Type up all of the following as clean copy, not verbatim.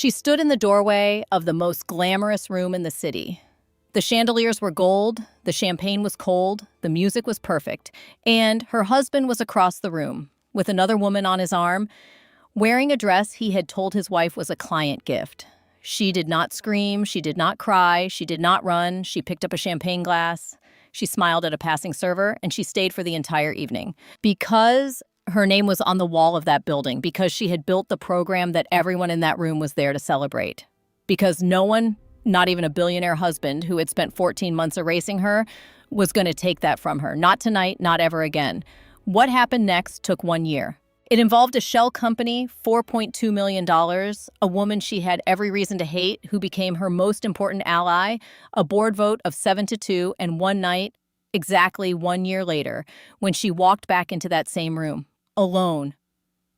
She stood in the doorway of the most glamorous room in the city. The chandeliers were gold, the champagne was cold, the music was perfect, and her husband was across the room, with another woman on his arm, wearing a dress he had told his wife was a client gift. She did not scream, she did not cry, she did not run, she picked up a champagne glass, she smiled at a passing server, and she stayed for the entire evening. Because her name was on the wall of that building, because she had built the program that everyone in that room was there to celebrate. Because no one, not even a billionaire husband who had spent 14 months erasing her, was going to take that from her. Not tonight, not ever again. What happened next took 1 year. It involved a shell company, $4.2 million, a woman she had every reason to hate who became her most important ally, a board vote of 7-2, and one night, exactly 1 year later, when she walked back into that same room, alone,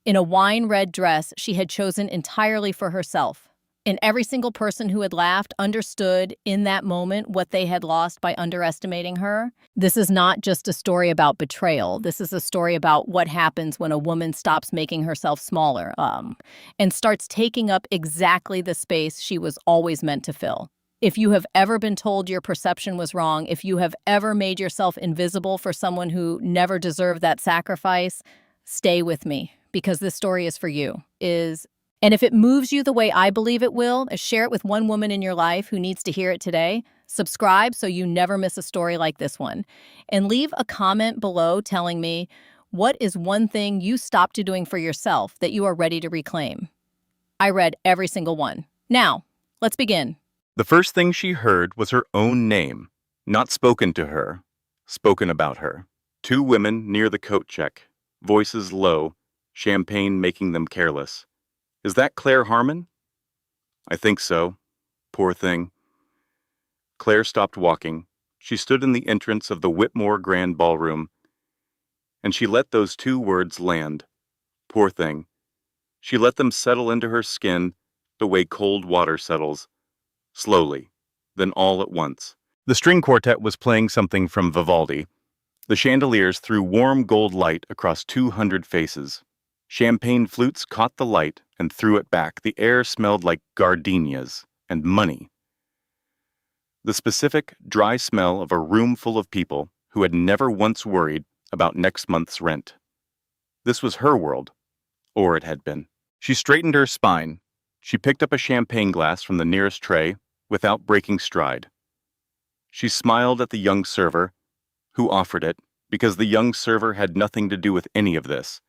in a wine-red dress she had chosen entirely for herself. And every single person who had laughed understood in that moment what they had lost by underestimating her. This is not just a story about betrayal. This is a story about what happens when a woman stops making herself smaller, and starts taking up exactly the space she was always meant to fill. If you have ever been told your perception was wrong, if you have ever made yourself invisible for someone who never deserved that sacrifice, stay with me, because this story is for you. And if it moves you the way I believe it will, share it with one woman in your life who needs to hear it today. Subscribe so you never miss a story like this one. And leave a comment below telling me, what is one thing you stopped doing for yourself that you are ready to reclaim? I read every single one. Now, let's begin. The first thing she heard was her own name, not spoken to her, spoken about her. Two women near the coat check, voices low, champagne making them careless. Is that Claire Harmon? I think so. Poor thing. Claire stopped walking. She stood in the entrance of the Whitmore Grand Ballroom, and she let those two words land. Poor thing. She let them settle into her skin the way cold water settles, slowly, then all at once. The string quartet was playing something from Vivaldi. The chandeliers threw warm gold light across 200 faces. Champagne flutes caught the light and threw it back. The air smelled like gardenias and money. The specific, dry smell of a room full of people who had never once worried about next month's rent. This was her world, or it had been. She straightened her spine. She picked up a champagne glass from the nearest tray without breaking stride. She smiled at the young server, who offered it, because the young server had nothing to do with any of this,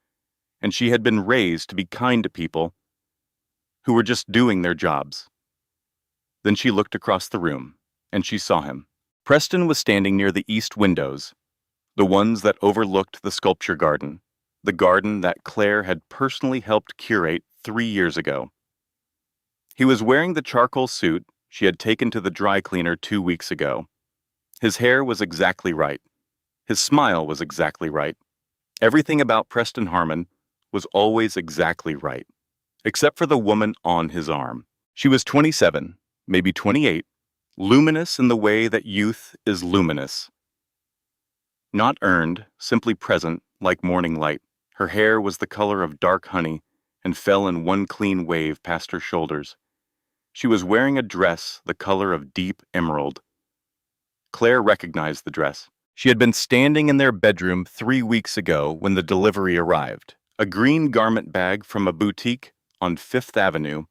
and she had been raised to be kind to people who were just doing their jobs. Then she looked across the room, and she saw him. Preston was standing near the east windows, the ones that overlooked the sculpture garden, the garden that Claire had personally helped curate 3 years ago. He was wearing the charcoal suit she had taken to the dry cleaner 2 weeks ago. His hair was exactly right. His smile was exactly right. Everything about Preston Harmon was always exactly right, except for the woman on his arm. She was 27, maybe 28, luminous in the way that youth is luminous. Not earned, simply present, like morning light. Her hair was the color of dark honey and fell in one clean wave past her shoulders. She was wearing a dress the color of deep emerald. Claire recognized the dress. She had been standing in their bedroom 3 weeks ago when the delivery arrived. A green garment bag from a boutique on Fifth Avenue.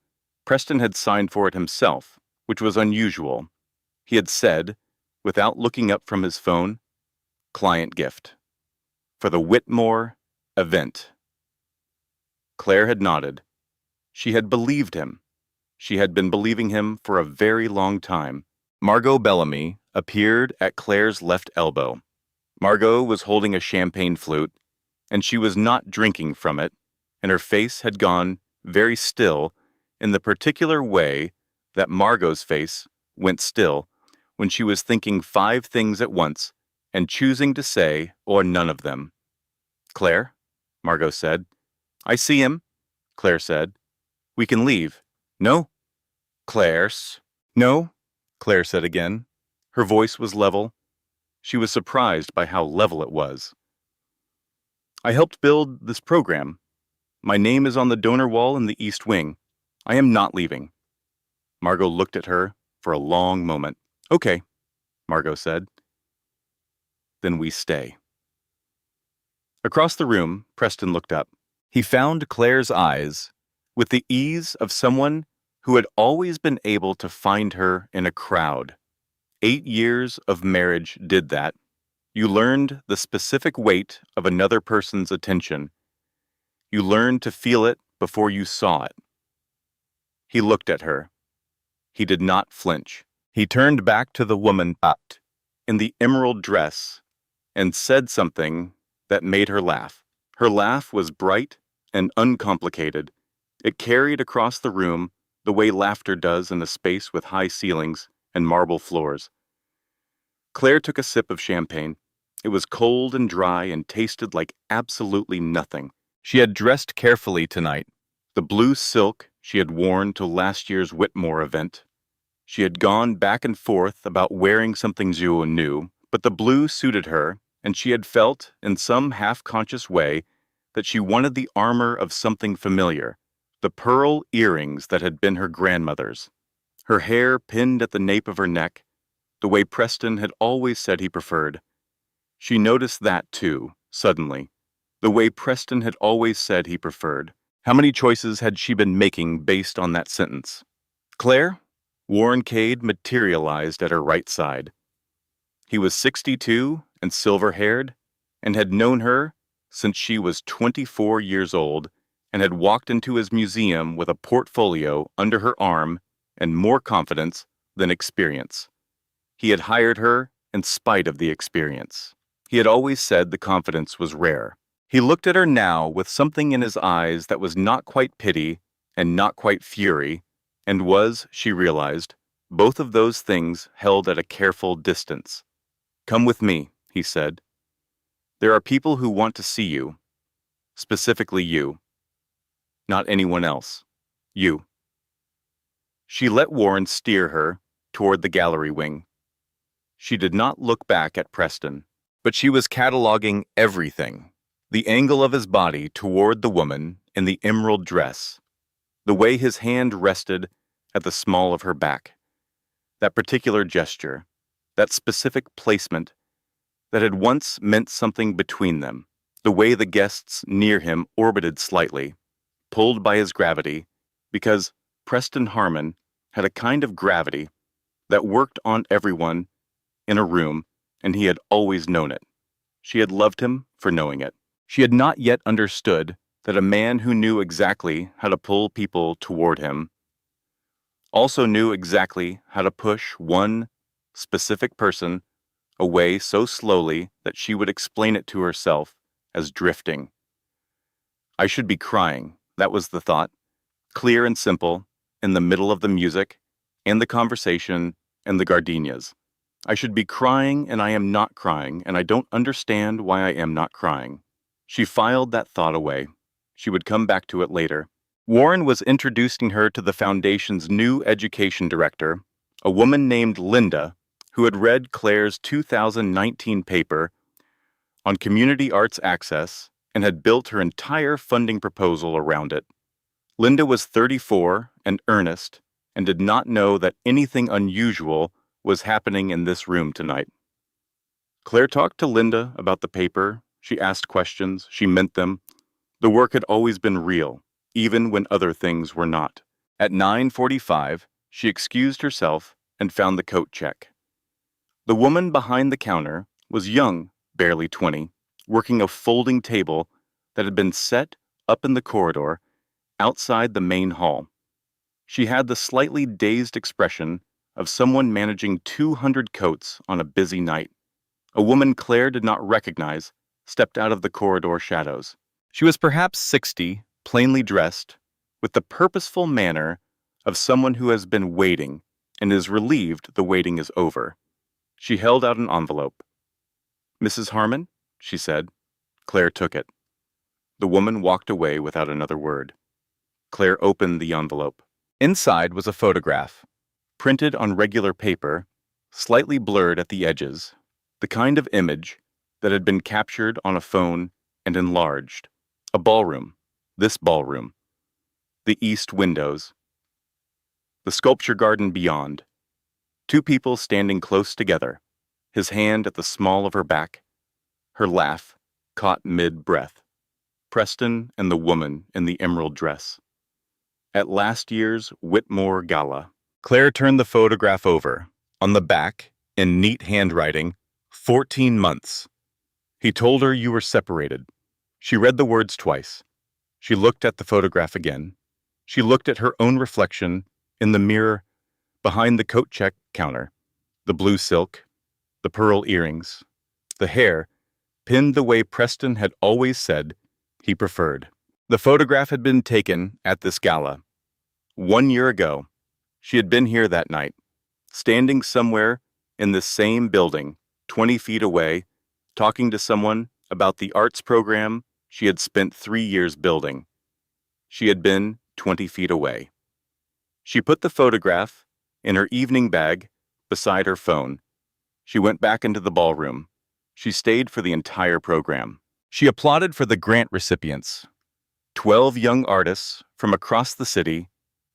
Preston had signed for it himself, which was unusual. He had said, without looking up from his phone, client gift. For the Whitmore event. Claire had nodded. She had believed him. She had been believing him for a very long time. Margot Bellamy appeared at Claire's left elbow. Margot was holding a champagne flute, and she was not drinking from it, and her face had gone very still in the particular way that Margot's face went still when she was thinking 5 things at once and choosing to say or none of them. Claire, Margot said. I see him, Claire said. We can leave. No. Claire's. No, Claire said again. Her voice was level. She was surprised by how level it was. I helped build this program. My name is on the donor wall in the East Wing. I am not leaving. Margot looked at her for a long moment. Okay, Margot said. Then we stay. Across the room, Preston looked up. He found Claire's eyes with the ease of someone who had always been able to find her in a crowd. 8 years of marriage did that. You learned the specific weight of another person's attention. You learned to feel it before you saw it. He looked at her. He did not flinch. He turned back to the woman in the emerald dress and said something that made her laugh. Her laugh was bright and uncomplicated. It carried across the room the way laughter does in a space with high ceilings and marble floors. Claire took a sip of champagne. It was cold and dry and tasted like absolutely nothing. She had dressed carefully tonight. The blue silk she had worn to last year's Whitmore event. She had gone back and forth about wearing something new, but the blue suited her, and she had felt, in some half-conscious way, that she wanted the armor of something familiar, the pearl earrings that had been her grandmother's. Her hair pinned at the nape of her neck, the way Preston had always said he preferred. She noticed that, too, suddenly, the way Preston had always said he preferred. How many choices had she been making based on that sentence? Claire? Warren Cade materialized at her right side. He was 62 and silver-haired, and had known her since she was 24 years old, and had walked into his museum with a portfolio under her arm and more confidence than experience. He had hired her in spite of the experience. He had always said the confidence was rare. He looked at her now with something in his eyes that was not quite pity and not quite fury, and was, she realized, both of those things held at a careful distance. "Come with me," he said. "There are people who want to see you. Specifically you. Not anyone else. You." She let Warren steer her toward the gallery wing. She did not look back at Preston, but she was cataloging everything. The angle of his body toward the woman in the emerald dress, the way his hand rested at the small of her back, that particular gesture, that specific placement that had once meant something between them, the way the guests near him orbited slightly, pulled by his gravity, because Preston Harmon had a kind of gravity that worked on everyone in a room, and he had always known it. She had loved him for knowing it. She had not yet understood that a man who knew exactly how to pull people toward him also knew exactly how to push one specific person away so slowly that she would explain it to herself as drifting. I should be crying, that was the thought, clear and simple, in the middle of the music, and the conversation, and the gardenias. I should be crying, and I am not crying, and I don't understand why I am not crying. She filed that thought away. She would come back to it later. Warren was introducing her to the Foundation's new education director, a woman named Linda, who had read Claire's 2019 paper on community arts access and had built her entire funding proposal around it. Linda was 34 and earnest and did not know that anything unusual was happening in this room tonight. Claire talked to Linda about the paper. She asked questions. She meant them. The work had always been real, even when other things were not. At 9:45, she excused herself and found the coat check. The woman behind the counter was young, barely 20, working a folding table that had been set up in the corridor outside the main hall. She had the slightly dazed expression of someone managing 200 coats on a busy night. A woman Claire did not recognize stepped out of the corridor shadows. She was perhaps 60, plainly dressed, with the purposeful manner of someone who has been waiting and is relieved the waiting is over. She held out an envelope. "Mrs. Harmon?" she said. Claire took it. The woman walked away without another word. Claire opened the envelope. Inside was a photograph, printed on regular paper, slightly blurred at the edges, the kind of image that had been captured on a phone and enlarged. A ballroom, this ballroom. The east windows, The sculpture garden beyond. Two people standing close together, his hand at the small of her back, her laugh caught mid-breath. Preston and the woman in the emerald dress. At last year's Whitmore Gala. Claire turned the photograph over. On the back, in neat handwriting, 14 months. He told her you were separated. She read the words twice. She looked at the photograph again. She looked at her own reflection in the mirror behind the coat check counter. The blue silk, the pearl earrings, the hair, pinned the way Preston had always said he preferred. The photograph had been taken at this gala. 1 year ago, she had been here that night, standing somewhere in this same building, 20 feet away, talking to someone about the arts program she had spent 3 years building. She had been 20 feet away. She put the photograph in her evening bag beside her phone. She went back into the ballroom. She stayed for the entire program. She applauded for the grant recipients. 12 young artists from across the city,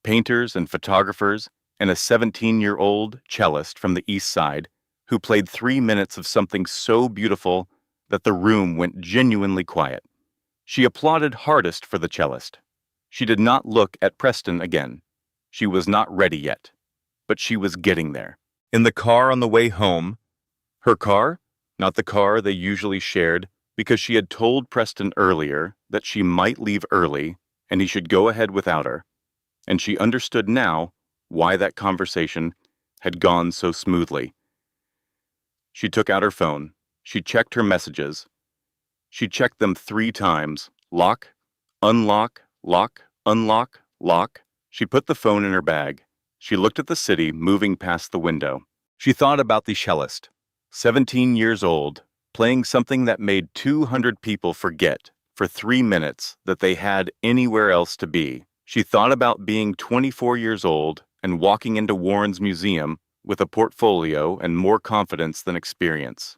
painters and photographers, and a 17-year-old cellist from the East Side who played 3 minutes of something so beautiful that the room went genuinely quiet. She applauded hardest for the cellist. She did not look at Preston again. She was not ready yet, but she was getting there. In the car on the way home, her car, not the car they usually shared, because she had told Preston earlier that she might leave early and he should go ahead without her, and she understood now why that conversation had gone so smoothly. She took out her phone. She checked her messages. She checked them 3 times. Lock, unlock, lock, unlock, lock. She put the phone in her bag. She looked at the city moving past the window. She thought about the cellist, 17 years old, playing something that made 200 people forget for 3 minutes that they had anywhere else to be. She thought about being 24 years old and walking into Warren's museum with a portfolio and more confidence than experience.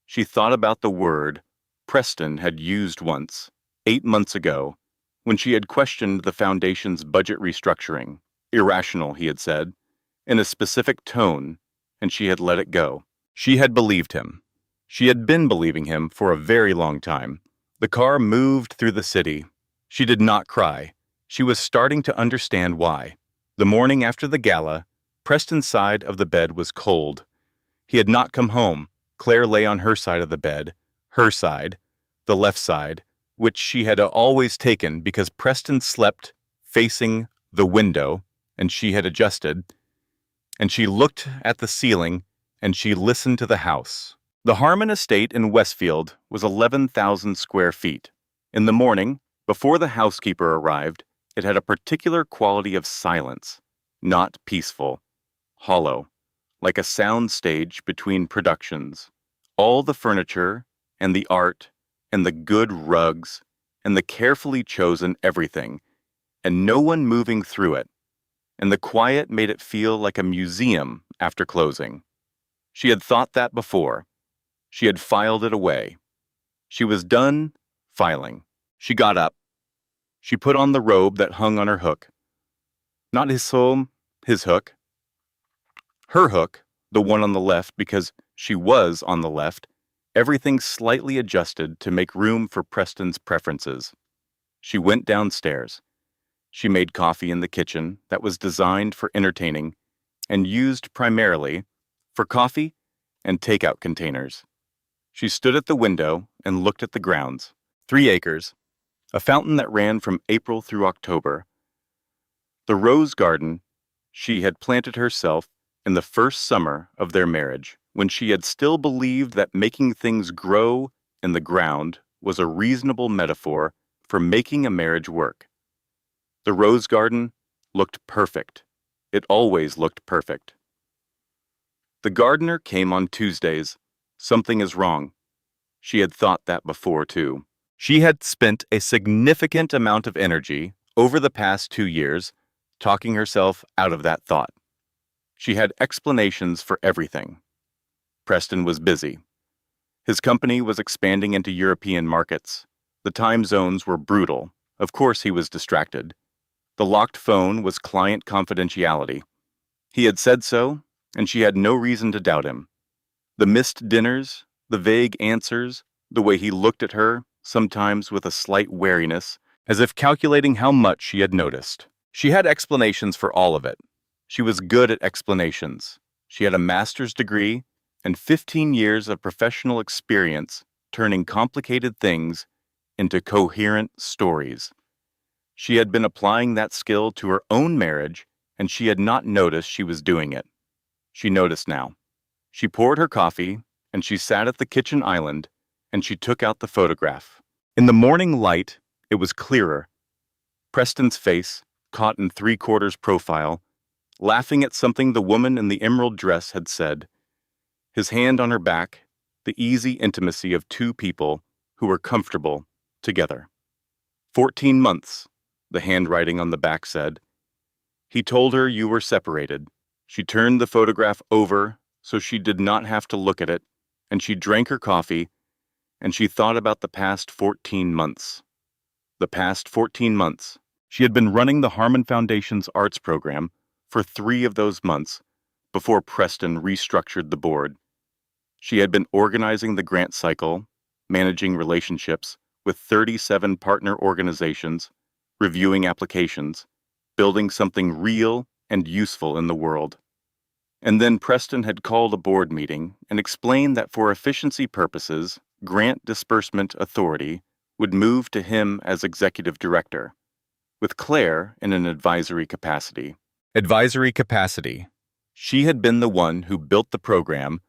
She thought about the word Preston had used once, 8 months ago, when she had questioned the foundation's budget restructuring. Irrational, he had said, in a specific tone, and she had let it go. She had believed him. She had been believing him for a very long time. The car moved through the city. She did not cry. She was starting to understand why. The morning after the gala, Preston's side of the bed was cold. He had not come home. Claire lay on her side of the bed, her side, the left side, which she had always taken because Preston slept facing the window, and she had adjusted, and she looked at the ceiling, and she listened to the house. The Harmon estate in Westfield was 11,000 square feet. In the morning, before the housekeeper arrived, it had a particular quality of silence, not peaceful, hollow, like a sound stage between productions. All the furniture and the art and the good rugs and the carefully chosen everything, and no one moving through it, and the quiet made it feel like a museum after closing. She had thought that before. She had filed it away. She was done filing. She got up. She put on the robe that hung on her hook. Not his home, his hook. Her hook, the one on the left, because she was on the left, everything slightly adjusted to make room for Preston's preferences. She went downstairs. She made coffee in the kitchen that was designed for entertaining and used primarily for coffee and takeout containers. She stood at the window and looked at the grounds. 3 acres, a fountain that ran from April through October. The rose garden she had planted herself in the first summer of their marriage, when she had still believed that making things grow in the ground was a reasonable metaphor for making a marriage work. The rose garden looked perfect. It always looked perfect. The gardener came on Tuesdays. Something is wrong. She had thought that before, too. She had spent a significant amount of energy over the past 2 years talking herself out of that thought. She had explanations for everything. Preston was busy. His company was expanding into European markets. The time zones were brutal. Of course he was distracted. The locked phone was client confidentiality. He had said so, and she had no reason to doubt him. The missed dinners, the vague answers, the way he looked at her, sometimes with a slight wariness, as if calculating how much she had noticed. She had explanations for all of it. She was good at explanations. She had a master's degree and 15 years of professional experience turning complicated things into coherent stories. She had been applying that skill to her own marriage, and she had not noticed she was doing it. She noticed now. She poured her coffee, and she sat at the kitchen island, and she took out the photograph. In the morning light, it was clearer. Preston's face, caught in three-quarters profile, laughing at something the woman in the emerald dress had said. His hand on her back, the easy intimacy of two people who were comfortable together. 14 months, the handwriting on the back said. He told her you were separated. She turned the photograph over so she did not have to look at it, and she drank her coffee, and she thought about the past 14 months. The past 14 months. She had been running the Harmon Foundation's arts program for 3 of those months before Preston restructured the board. She had been organizing the grant cycle, managing relationships with 37 partner organizations, reviewing applications, building something real and useful in the world. And then Preston had called a board meeting and explained that for efficiency purposes, Grant Disbursement Authority would move to him as executive director, with Claire in an advisory capacity. Advisory capacity. She had been the one who built the program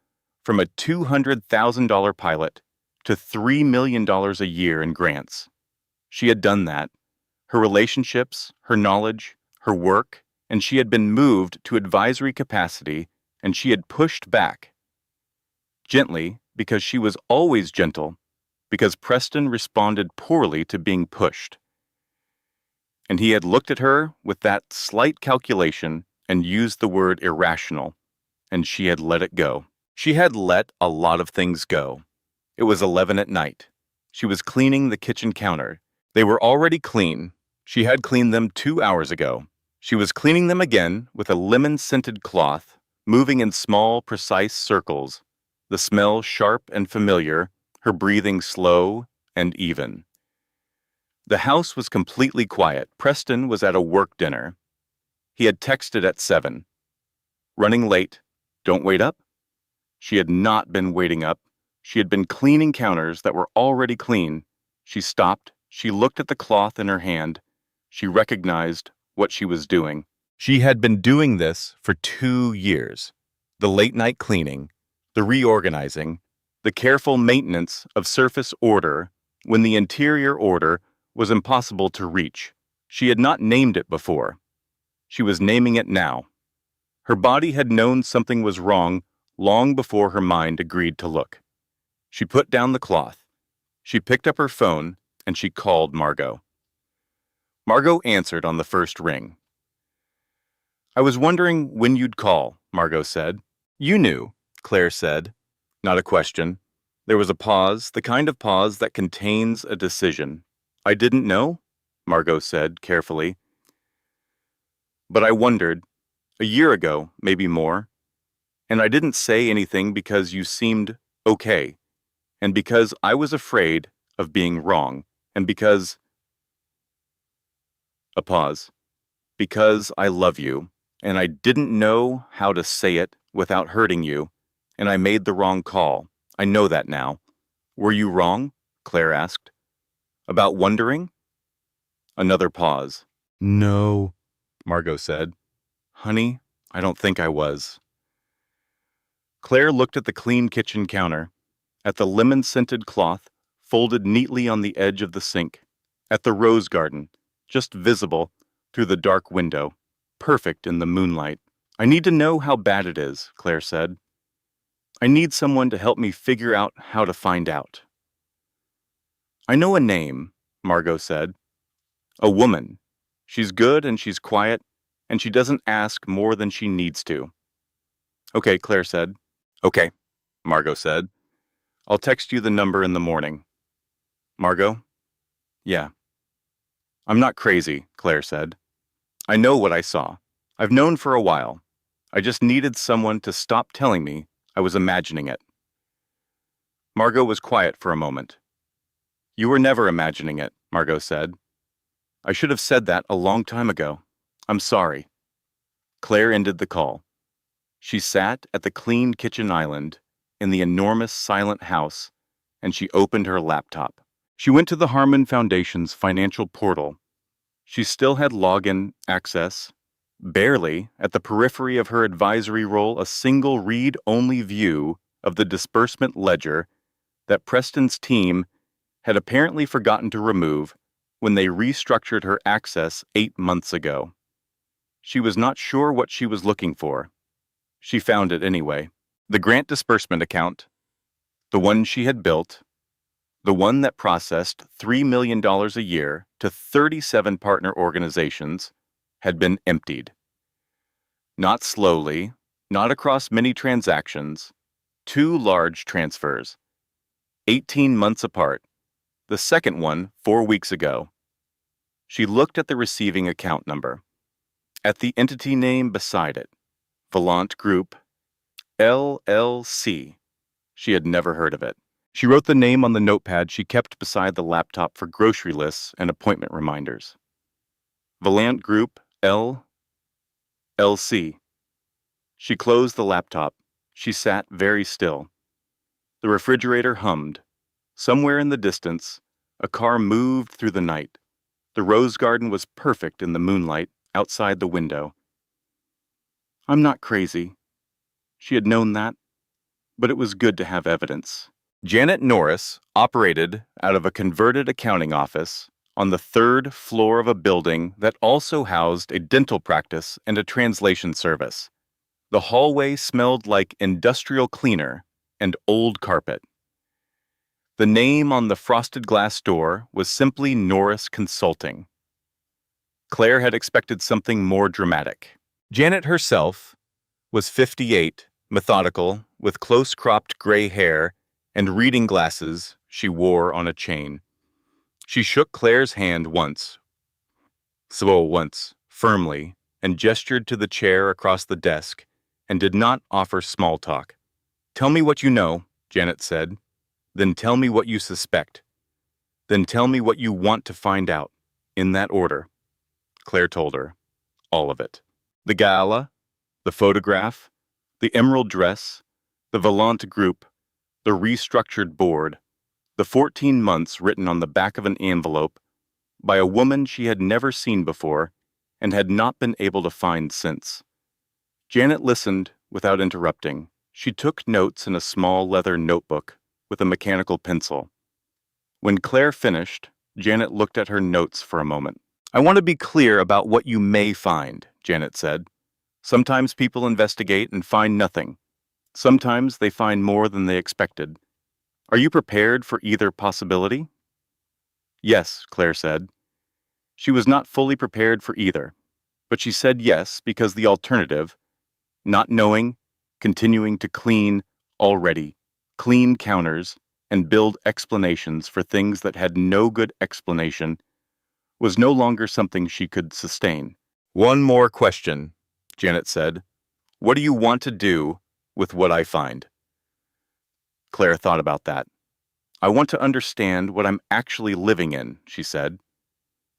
from a $200,000 pilot to $3 million a year in grants. She had done that. Her relationships, her knowledge, her work, and she had been moved to advisory capacity, and she had pushed back. Gently, because she was always gentle, because Preston responded poorly to being pushed. And he had looked at her with that slight calculation and used the word irrational, and she had let it go. She had let a lot of things go. It was 11 at night. She was cleaning the kitchen counter. They were already clean. She had cleaned them 2 hours ago. She was cleaning them again with a lemon-scented cloth, moving in small, precise circles, the smell sharp and familiar, her breathing slow and even. The house was completely quiet. Preston was at a work dinner. He had texted at 7. Running late. Don't wait up? She had not been waiting up. She had been cleaning counters that were already clean. She stopped. She looked at the cloth in her hand. She recognized what she was doing. She had been doing this for 2 years. The late-night cleaning, the reorganizing, the careful maintenance of surface order when the interior order was impossible to reach. She had not named it before. She was naming it now. Her body had known something was wrong long before her mind agreed to look. She put down the cloth. She picked up her phone, and she called Margot. Margot answered on the first ring. I was wondering when you'd call, Margot said. You knew, Claire said. Not a question. There was a pause, the kind of pause that contains a decision. I didn't know, Margot said carefully. But I wondered, a year ago, maybe more, and I didn't say anything because you seemed okay, and because I was afraid of being wrong, and because... A pause. Because I love you, and I didn't know how to say it without hurting you, and I made the wrong call. I know that now. Were you wrong? Claire asked. About wondering? Another pause. No, Margot said. Honey, I don't think I was. Claire looked at the clean kitchen counter, at the lemon-scented cloth folded neatly on the edge of the sink, at the rose garden, just visible through the dark window, perfect in the moonlight. I need to know how bad it is, Claire said. I need someone to help me figure out how to find out. I know a name, Margot said. A woman. She's good and she's quiet, and she doesn't ask more than she needs to. Okay, Claire said. Okay, Margot said. I'll text you the number in the morning. Margot? Yeah. I'm not crazy, Claire said. I know what I saw. I've known for a while. I just needed someone to stop telling me I was imagining it. Margot was quiet for a moment. You were never imagining it, Margot said. I should have said that a long time ago. I'm sorry. Claire ended the call. She sat at the clean kitchen island in the enormous silent house, and she opened her laptop. She went to the Harmon Foundation's financial portal. She still had login access. Barely, at the periphery of her advisory role, a single read-only view of the disbursement ledger that Preston's team had apparently forgotten to remove when they restructured her access 8 months ago. She was not sure what she was looking for. She found it anyway. The grant disbursement account, the one she had built, the one that processed $3 million a year to 37 partner organizations, had been emptied. Not slowly, not across many transactions, 2 large transfers, 18 months apart, the second one 4 weeks ago. She looked at the receiving account number, at the entity name beside it, Volant Group, LLC. She had never heard of it. She wrote the name on the notepad she kept beside the laptop for grocery lists and appointment reminders. Volant Group, LLC. She closed the laptop. She sat very still. The refrigerator hummed. Somewhere in the distance, a car moved through the night. The rose garden was perfect in the moonlight outside the window. I'm not crazy. She had known that, but it was good to have evidence. Janet Norris operated out of a converted accounting office on the 3rd floor of a building that also housed a dental practice and a translation service. The hallway smelled like industrial cleaner and old carpet. The name on the frosted glass door was simply Norris Consulting. Claire had expected something more dramatic. Janet herself was 58, methodical, with close-cropped gray hair and reading glasses she wore on a chain. She shook Claire's hand once, firmly, and gestured to the chair across the desk, and did not offer small talk. Tell me what you know, Janet said. Then tell me what you suspect. Then tell me what you want to find out. In that order. Claire told her. All of it. The gala, the photograph, the emerald dress, the Volant Group, the restructured board, the 14 months written on the back of an envelope by a woman she had never seen before and had not been able to find since. Janet listened without interrupting. She took notes in a small leather notebook with a mechanical pencil. When Claire finished, Janet looked at her notes for a moment. I want to be clear about what you may find, Janet said. Sometimes people investigate and find nothing. Sometimes they find more than they expected. Are you prepared for either possibility? Yes, Claire said. She was not fully prepared for either, but she said yes because the alternative, not knowing, continuing to clean counters, and build explanations for things that had no good explanation, was no longer something she could sustain. One more question, Janet said. What do you want to do with what I find? Claire thought about that. I want to understand what I'm actually living in, she said.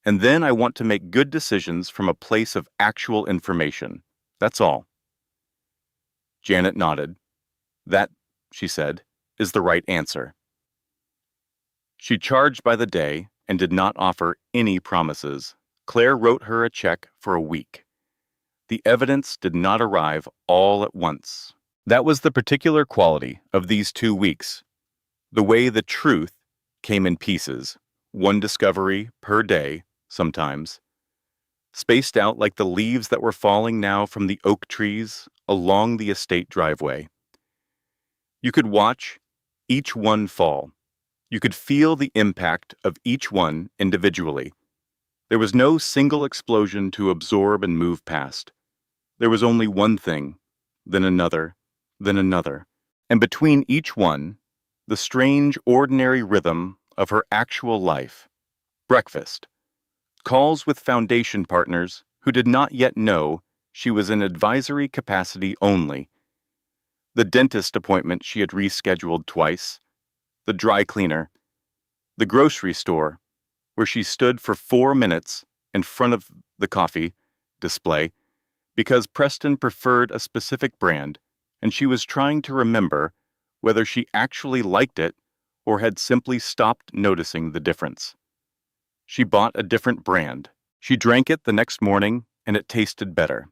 And then I want to make good decisions from a place of actual information. That's all. Janet nodded. That, she said, is the right answer. She charged by the day and did not offer any promises. Claire wrote her a check for a week. The evidence did not arrive all at once. That was the particular quality of these 2 weeks. The way the truth came in pieces, one discovery per day, sometimes, spaced out like the leaves that were falling now from the oak trees along the estate driveway. You could watch each one fall. You could feel the impact of each one individually. There was no single explosion to absorb and move past. There was only one thing, then another, and between each one, the strange, ordinary rhythm of her actual life. Breakfast. Calls with foundation partners who did not yet know she was in advisory capacity only. The dentist appointment she had rescheduled twice, the dry cleaner, the grocery store, where she stood for 4 minutes in front of the coffee display because Preston preferred a specific brand and she was trying to remember whether she actually liked it or had simply stopped noticing the difference. She bought a different brand. She drank it the next morning and it tasted better.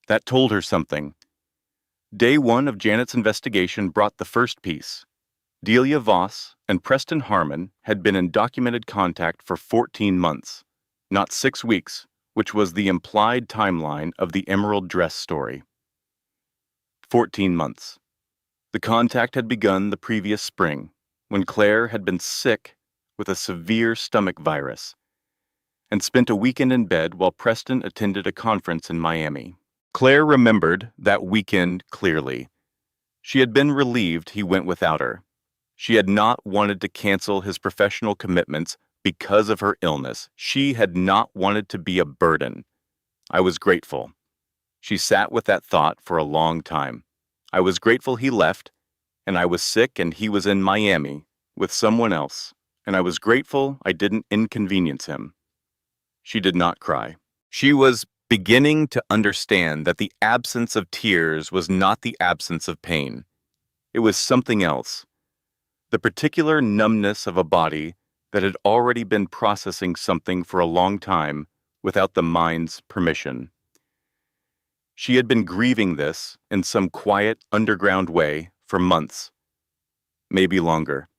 That told her something. Day 1 of Janet's investigation brought the first piece. Delia Voss and Preston Harmon had been in documented contact for 14 months, not 6 weeks, which was the implied timeline of the emerald dress story. 14 months. The contact had begun the previous spring, when Claire had been sick with a severe stomach virus, and spent a weekend in bed while Preston attended a conference in Miami. Claire remembered that weekend clearly. She had been relieved he went without her. She had not wanted to cancel his professional commitments because of her illness. She had not wanted to be a burden. I was grateful. She sat with that thought for a long time. I was grateful he left, and I was sick and he was in Miami with someone else, and I was grateful I didn't inconvenience him. She did not cry. She was beginning to understand that the absence of tears was not the absence of pain. It was something else. The particular numbness of a body that had already been processing something for a long time without the mind's permission. She had been grieving this in some quiet, underground way for months, maybe longer.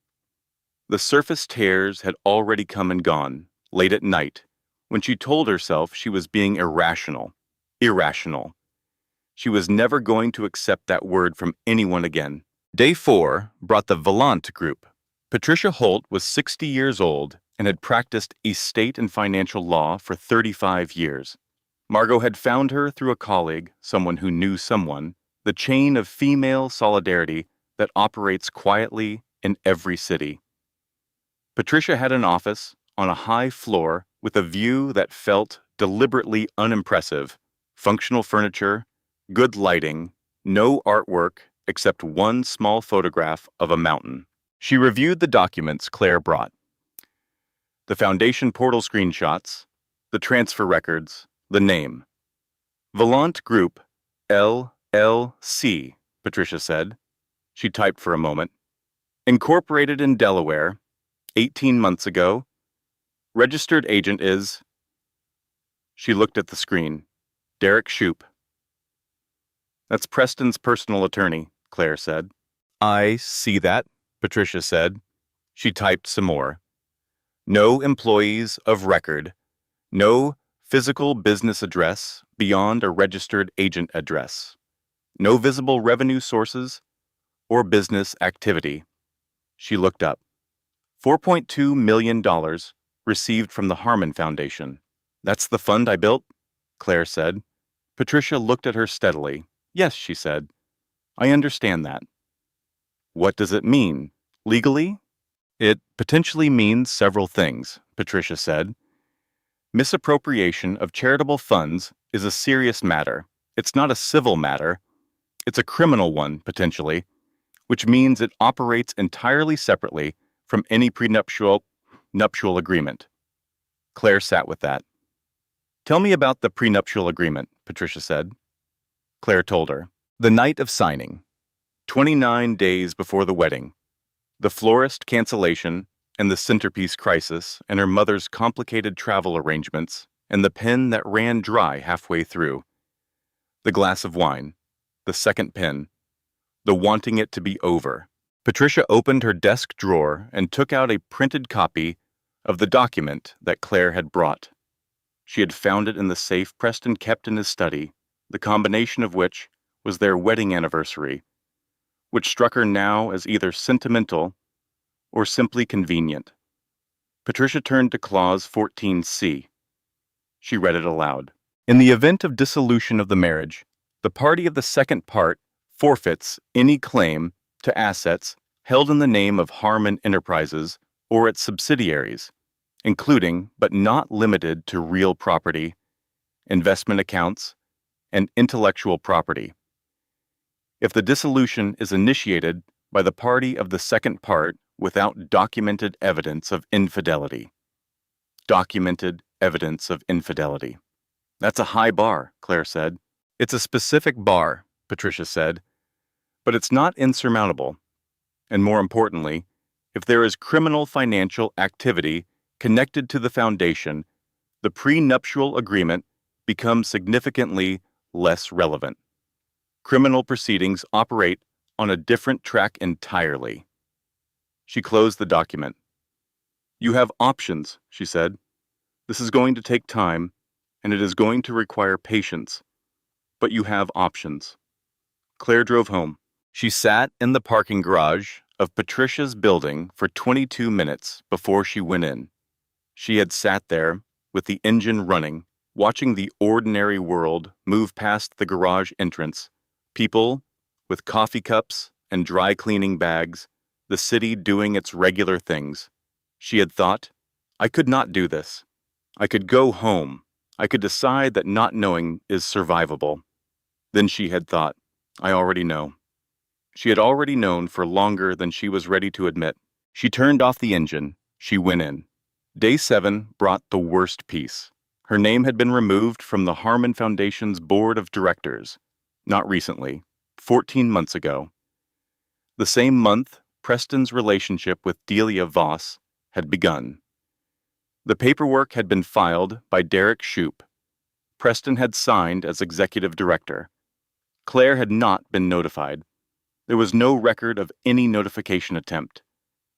The surface tears had already come and gone, late at night, when she told herself she was being irrational. Irrational. She was never going to accept that word from anyone again. Day 4 brought the Volant group. Patricia Holt was 60 years old and had practiced estate and financial law for 35 years. Margot had found her through a colleague, someone who knew someone, the chain of female solidarity that operates quietly in every city. Patricia had an office on a high floor with a view that felt deliberately unimpressive, functional furniture, good lighting, no artwork except one small photograph of a mountain. She reviewed the documents Claire brought. The foundation portal screenshots, the transfer records, the name. Volant Group, LLC, Patricia said. She typed for a moment. Incorporated in Delaware, 18 months ago. Registered agent is... She looked at the screen. Derek Shoup. That's Preston's personal attorney, Claire said. I see that, Patricia said. She typed some more. No employees of record. No physical business address beyond a registered agent address. No visible revenue sources or business activity. She looked up. $4.2 million received from the Harmon Foundation. That's the fund I built? Claire said. Patricia looked at her steadily. Yes, she said. I understand that. What does it mean? Legally? It potentially means several things, Patricia said. Misappropriation of charitable funds is a serious matter. It's not a civil matter. It's a criminal one, potentially, which means it operates entirely separately from any prenuptial agreement. Claire sat with that. Tell me about the prenuptial agreement, Patricia said. Claire told her. The night of signing. 29 days before the wedding. The florist cancellation and the centerpiece crisis and her mother's complicated travel arrangements and the pen that ran dry halfway through. The glass of wine. The second pen. The wanting it to be over. Patricia opened her desk drawer and took out a printed copy of the document that Claire had brought. She had found it in the safe Preston kept in his study, the combination of which was their wedding anniversary, which struck her now as either sentimental or simply convenient. Patricia turned to Clause 14C. She read it aloud. In the event of dissolution of the marriage, the party of the second part forfeits any claim to assets held in the name of Harmon Enterprises or its subsidiaries, including but not limited to real property, investment accounts, and intellectual property. If the dissolution is initiated by the party of the second part without documented evidence of infidelity. Documented evidence of infidelity. That's a high bar, Claire said. It's a specific bar, Patricia said, but it's not insurmountable. And more importantly, if there is criminal financial activity connected to the foundation, the prenuptial agreement becomes significantly less relevant. Criminal proceedings operate on a different track entirely. She closed the document. You have options, she said. This is going to take time, and it is going to require patience. But you have options. Claire drove home. She sat in the parking garage of Patricia's building for 22 minutes before she went in. She had sat there with the engine running, watching the ordinary world move past the garage entrance, people with coffee cups and dry cleaning bags, the city doing its regular things. She had thought, I could not do this. I could go home. I could decide that not knowing is survivable. Then she had thought, I already know. She had already known for longer than she was ready to admit. She turned off the engine. She went in. Day 7 brought the worst piece. Her name had been removed from the Harmon Foundation's board of directors. Not recently, 14 months ago. The same month, Preston's relationship with Delia Voss had begun. The paperwork had been filed by Derek Shoup. Preston had signed as executive director. Claire had not been notified. There was no record of any notification attempt.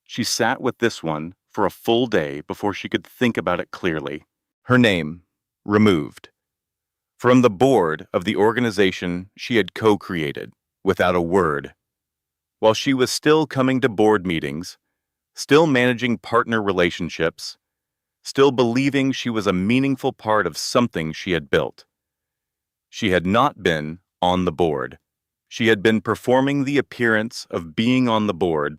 She sat with this one for a full day before she could think about it clearly. Her name, removed. From the board of the organization she had co-created, without a word. While she was still coming to board meetings, still managing partner relationships, still believing she was a meaningful part of something she had built. She had not been on the board. She had been performing the appearance of being on the board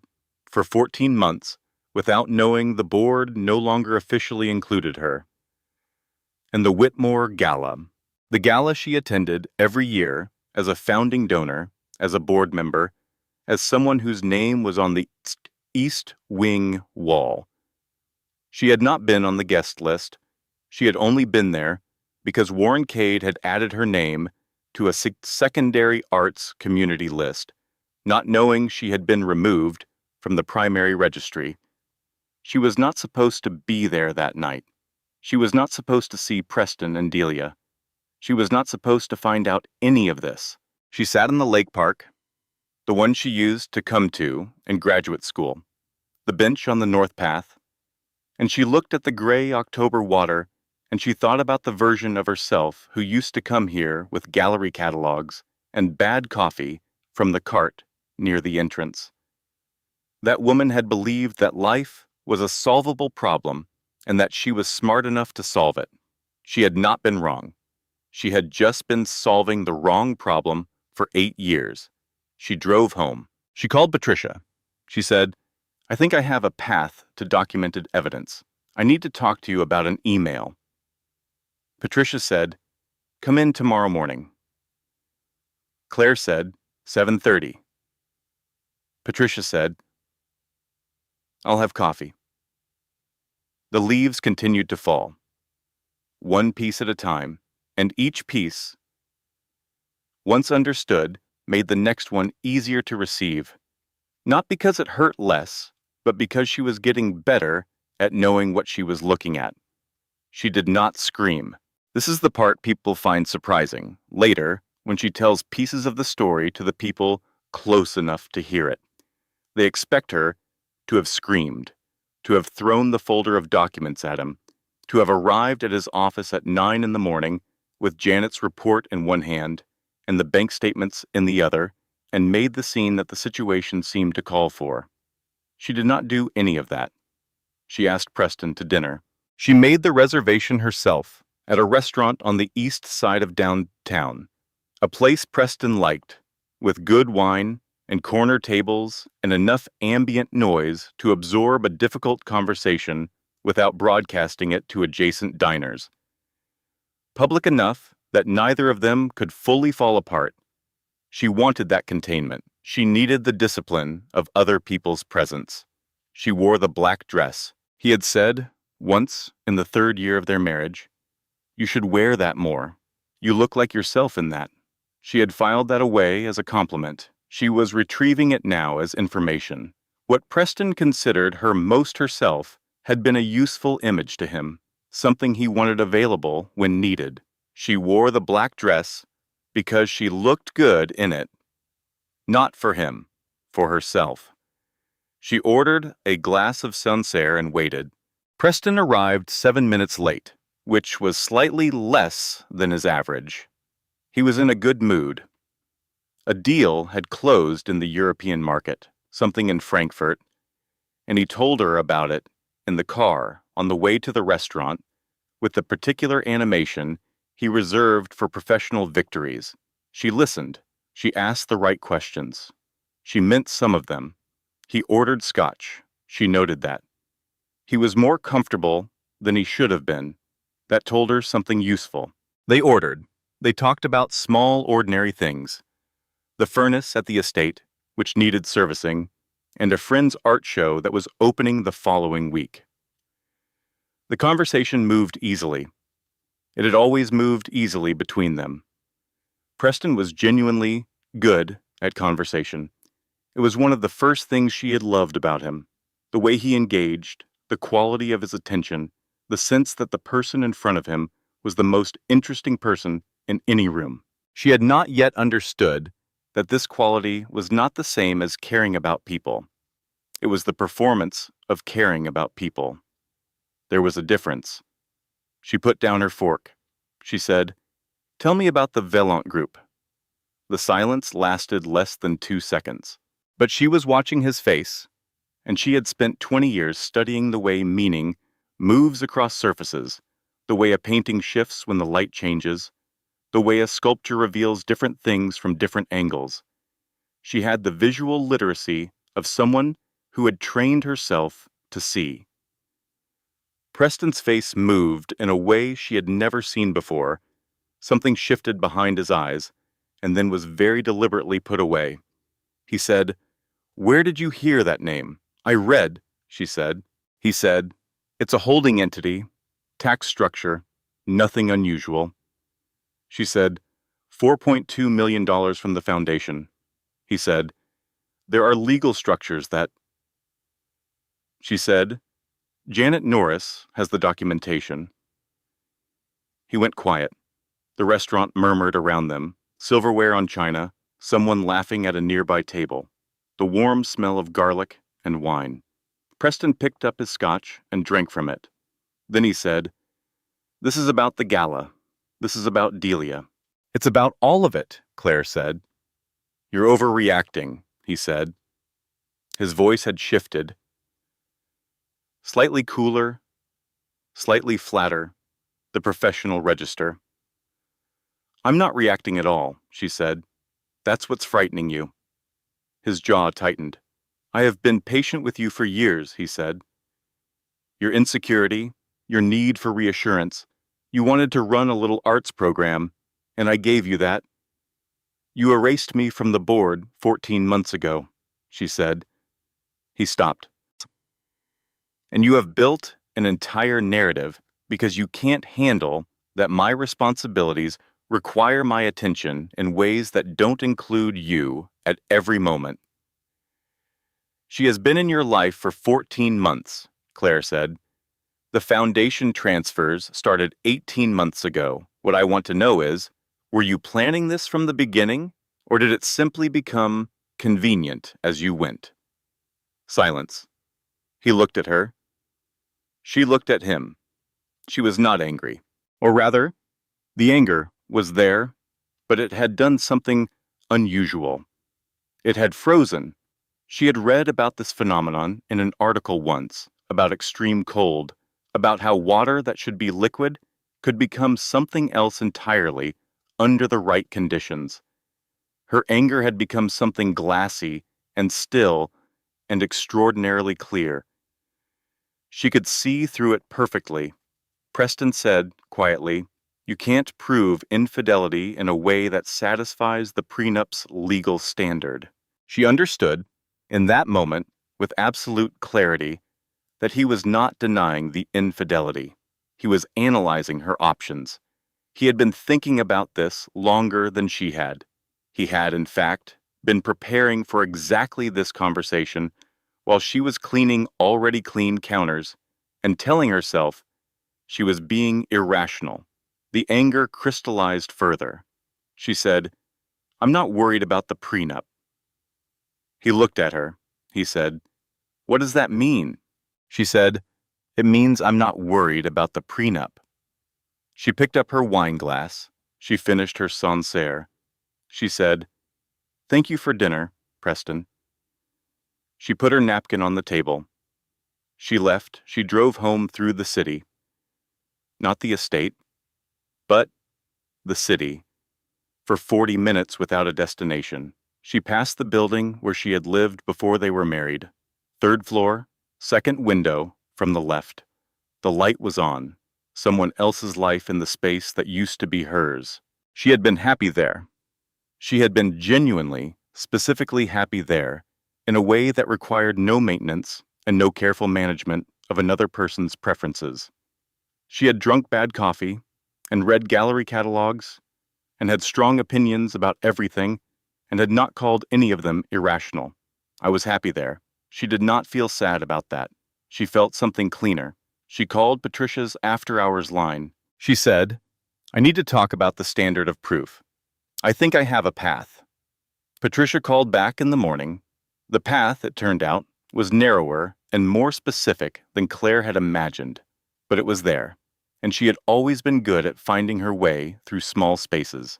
for 14 months without knowing the board no longer officially included her. And the Whitmore Gala, the gala she attended every year as a founding donor, as a board member, as someone whose name was on the East Wing wall. She had not been on the guest list. She had only been there because Warren Cade had added her name to a secondary arts community list, not knowing she had been removed from the primary registry. She was not supposed to be there that night. She was not supposed to see Preston and Delia. She was not supposed to find out any of this. She sat in the lake park, the one she used to come to in graduate school, the bench on the north path, and she looked at the gray October water, and she thought about the version of herself who used to come here with gallery catalogs and bad coffee from the cart near the entrance. That woman had believed that life was a solvable problem and that she was smart enough to solve it. She had not been wrong. She had just been solving the wrong problem for 8 years. She drove home. She called Patricia. She said, I think I have a path to documented evidence. I need to talk to you about an email. Patricia said, come in tomorrow morning. Claire said, 7:30. Patricia said, I'll have coffee. The leaves continued to fall, one piece at a time, and each piece, once understood, made the next one easier to receive, not because it hurt less, but because she was getting better at knowing what she was looking at. She did not scream. This is the part people find surprising, later, when she tells pieces of the story to the people close enough to hear it. They expect her to have screamed, to have thrown the folder of documents at him, to have arrived at his office at 9 in the morning with Janet's report in one hand and the bank statements in the other, and made the scene that the situation seemed to call for. She did not do any of that. She asked Preston to dinner. She made the reservation herself at a restaurant on the east side of downtown, a place Preston liked, with good wine and corner tables and enough ambient noise to absorb a difficult conversation without broadcasting it to adjacent diners. public enough that neither of them could fully fall apart. She wanted that containment. She needed the discipline of other people's presence. She wore the black dress. He had said, once in the 3rd year of their marriage, "You should wear that more. You look like yourself in that." She had filed that away as a compliment. She was retrieving it now as information. What Preston considered her most herself had been a useful image to him, something he wanted available when needed. She wore the black dress because she looked good in it. Not for him, for herself. She ordered a glass of Sancerre and waited. Preston arrived 7 minutes late, which was slightly less than his average. He was in a good mood. A deal had closed in the European market, something in Frankfurt, and he told her about it in the car on the way to the restaurant with the particular animation he reserved for professional victories. She listened. She asked the right questions. She meant some of them. He ordered scotch. She noted that. He was more comfortable than he should have been. That told her something useful. They ordered. They talked about small, ordinary things. The furnace at the estate, which needed servicing, and a friend's art show that was opening the following week. The conversation moved easily. It had always moved easily between them. Preston was genuinely good at conversation. It was one of the first things she had loved about him. The way he engaged, the quality of his attention, the sense that the person in front of him was the most interesting person in any room. She had not yet understood that this quality was not the same as caring about people. It was the performance of caring about people. There was a difference. She put down her fork. She said, "Tell me about the Vaillant Group." The silence lasted less than 2 seconds. But she was watching his face, and she had spent 20 years studying the way meaning moves across surfaces, the way a painting shifts when the light changes, the way a sculpture reveals different things from different angles. She had the visual literacy of someone who had trained herself to see. Preston's face moved in a way she had never seen before. Something shifted behind his eyes, and then was very deliberately put away. He said, "Where did you hear that name?" "I read," she said. He said, "It's a holding entity, tax structure, nothing unusual." She said, $4.2 million from the foundation. He said, "There are legal structures that..." She said, "Janet Norris has the documentation." He went quiet. The restaurant murmured around them, silverware on china, someone laughing at a nearby table, the warm smell of garlic and wine. Preston picked up his scotch and drank from it. Then he said, "This is about the Gala. This is about Delia." "It's about all of it," Claire said. "You're overreacting," he said. His voice had shifted. Slightly cooler, slightly flatter, the professional register. "I'm not reacting at all," she said. "That's what's frightening you." His jaw tightened. "I have been patient with you for years," he said. "Your insecurity, your need for reassurance. You wanted to run a little arts program, and I gave you that. You erased me from the board 14 months ago," she said. He stopped. "And you have built an entire narrative because you can't handle that my responsibilities require my attention in ways that don't include you at every moment." "She has been in your life for 14 months, Claire said. "The foundation transfers started 18 months ago. What I want to know is, were you planning this from the beginning, or did it simply become convenient as you went?" Silence. He looked at her. She looked at him. She was not angry. Or rather, the anger was there, but it had done something unusual. It had frozen. She had read about this phenomenon in an article once, about extreme cold, about how water that should be liquid could become something else entirely under the right conditions. Her anger had become something glassy and still and extraordinarily clear. She could see through it perfectly. Preston said, quietly, You can't prove infidelity in a way that satisfies the prenup's legal standard. She understood, in that moment, with absolute clarity, that he was not denying the infidelity. He was analyzing her options. He had been thinking about this longer than she had. He had, in fact, been preparing for exactly this conversation while she was cleaning already clean counters and telling herself she was being irrational. The anger crystallized further. She said, "I'm not worried about the prenup." He looked at her. He said, "What does that mean?" She said, "It means I'm not worried about the prenup." She picked up her wine glass. She finished her Sancerre. She said, "Thank you for dinner, Preston." She put her napkin on the table. She left. She drove home through the city. Not the estate, but the city. For 40 minutes without a destination. She passed the building where she had lived before they were married. Third floor, second window, from the left. The light was on. Someone else's life in the space that used to be hers. She had been happy there. She had been genuinely, specifically happy there, in a way that required no maintenance and no careful management of another person's preferences. She had drunk bad coffee and read gallery catalogs and had strong opinions about everything and had not called any of them irrational. I was happy there. She did not feel sad about that. She felt something cleaner. She called Patricia's after-hours line. She said, "I need to talk about the standard of proof. I think I have a path." Patricia called back in the morning. The path, it turned out, was narrower and more specific than Claire had imagined, but it was there, and she had always been good at finding her way through small spaces.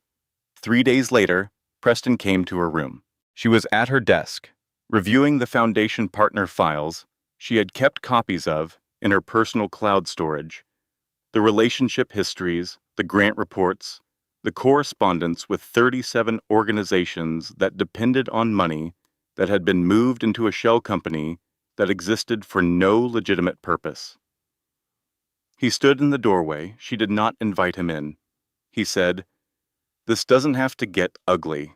3 days later, Preston came to her room. She was at her desk, reviewing the foundation partner files she had kept copies of in her personal cloud storage, the relationship histories, the grant reports, the correspondence with 37 organizations that depended on money that had been moved into a shell company that existed for no legitimate purpose. He stood in the doorway. She did not invite him in. He said, "This doesn't have to get ugly."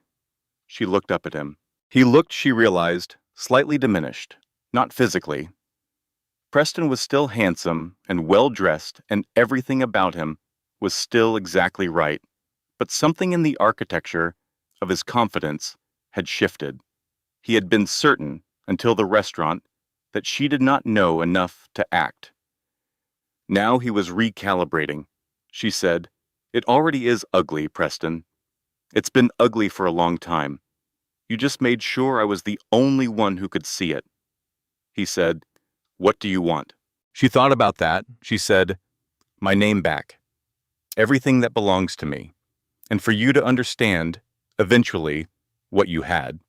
She looked up at him. He looked, she realized, slightly diminished, not physically. Preston was still handsome and well-dressed, and everything about him was still exactly right, but something in the architecture of his confidence had shifted. He had been certain, until the restaurant, that she did not know enough to act. Now he was recalibrating. She said, "It already is ugly, Preston. It's been ugly for a long time. You just made sure I was the only one who could see it." He said, "What do you want?" She thought about that. She said, "My name back. Everything that belongs to me. And for you to understand, eventually, what you had."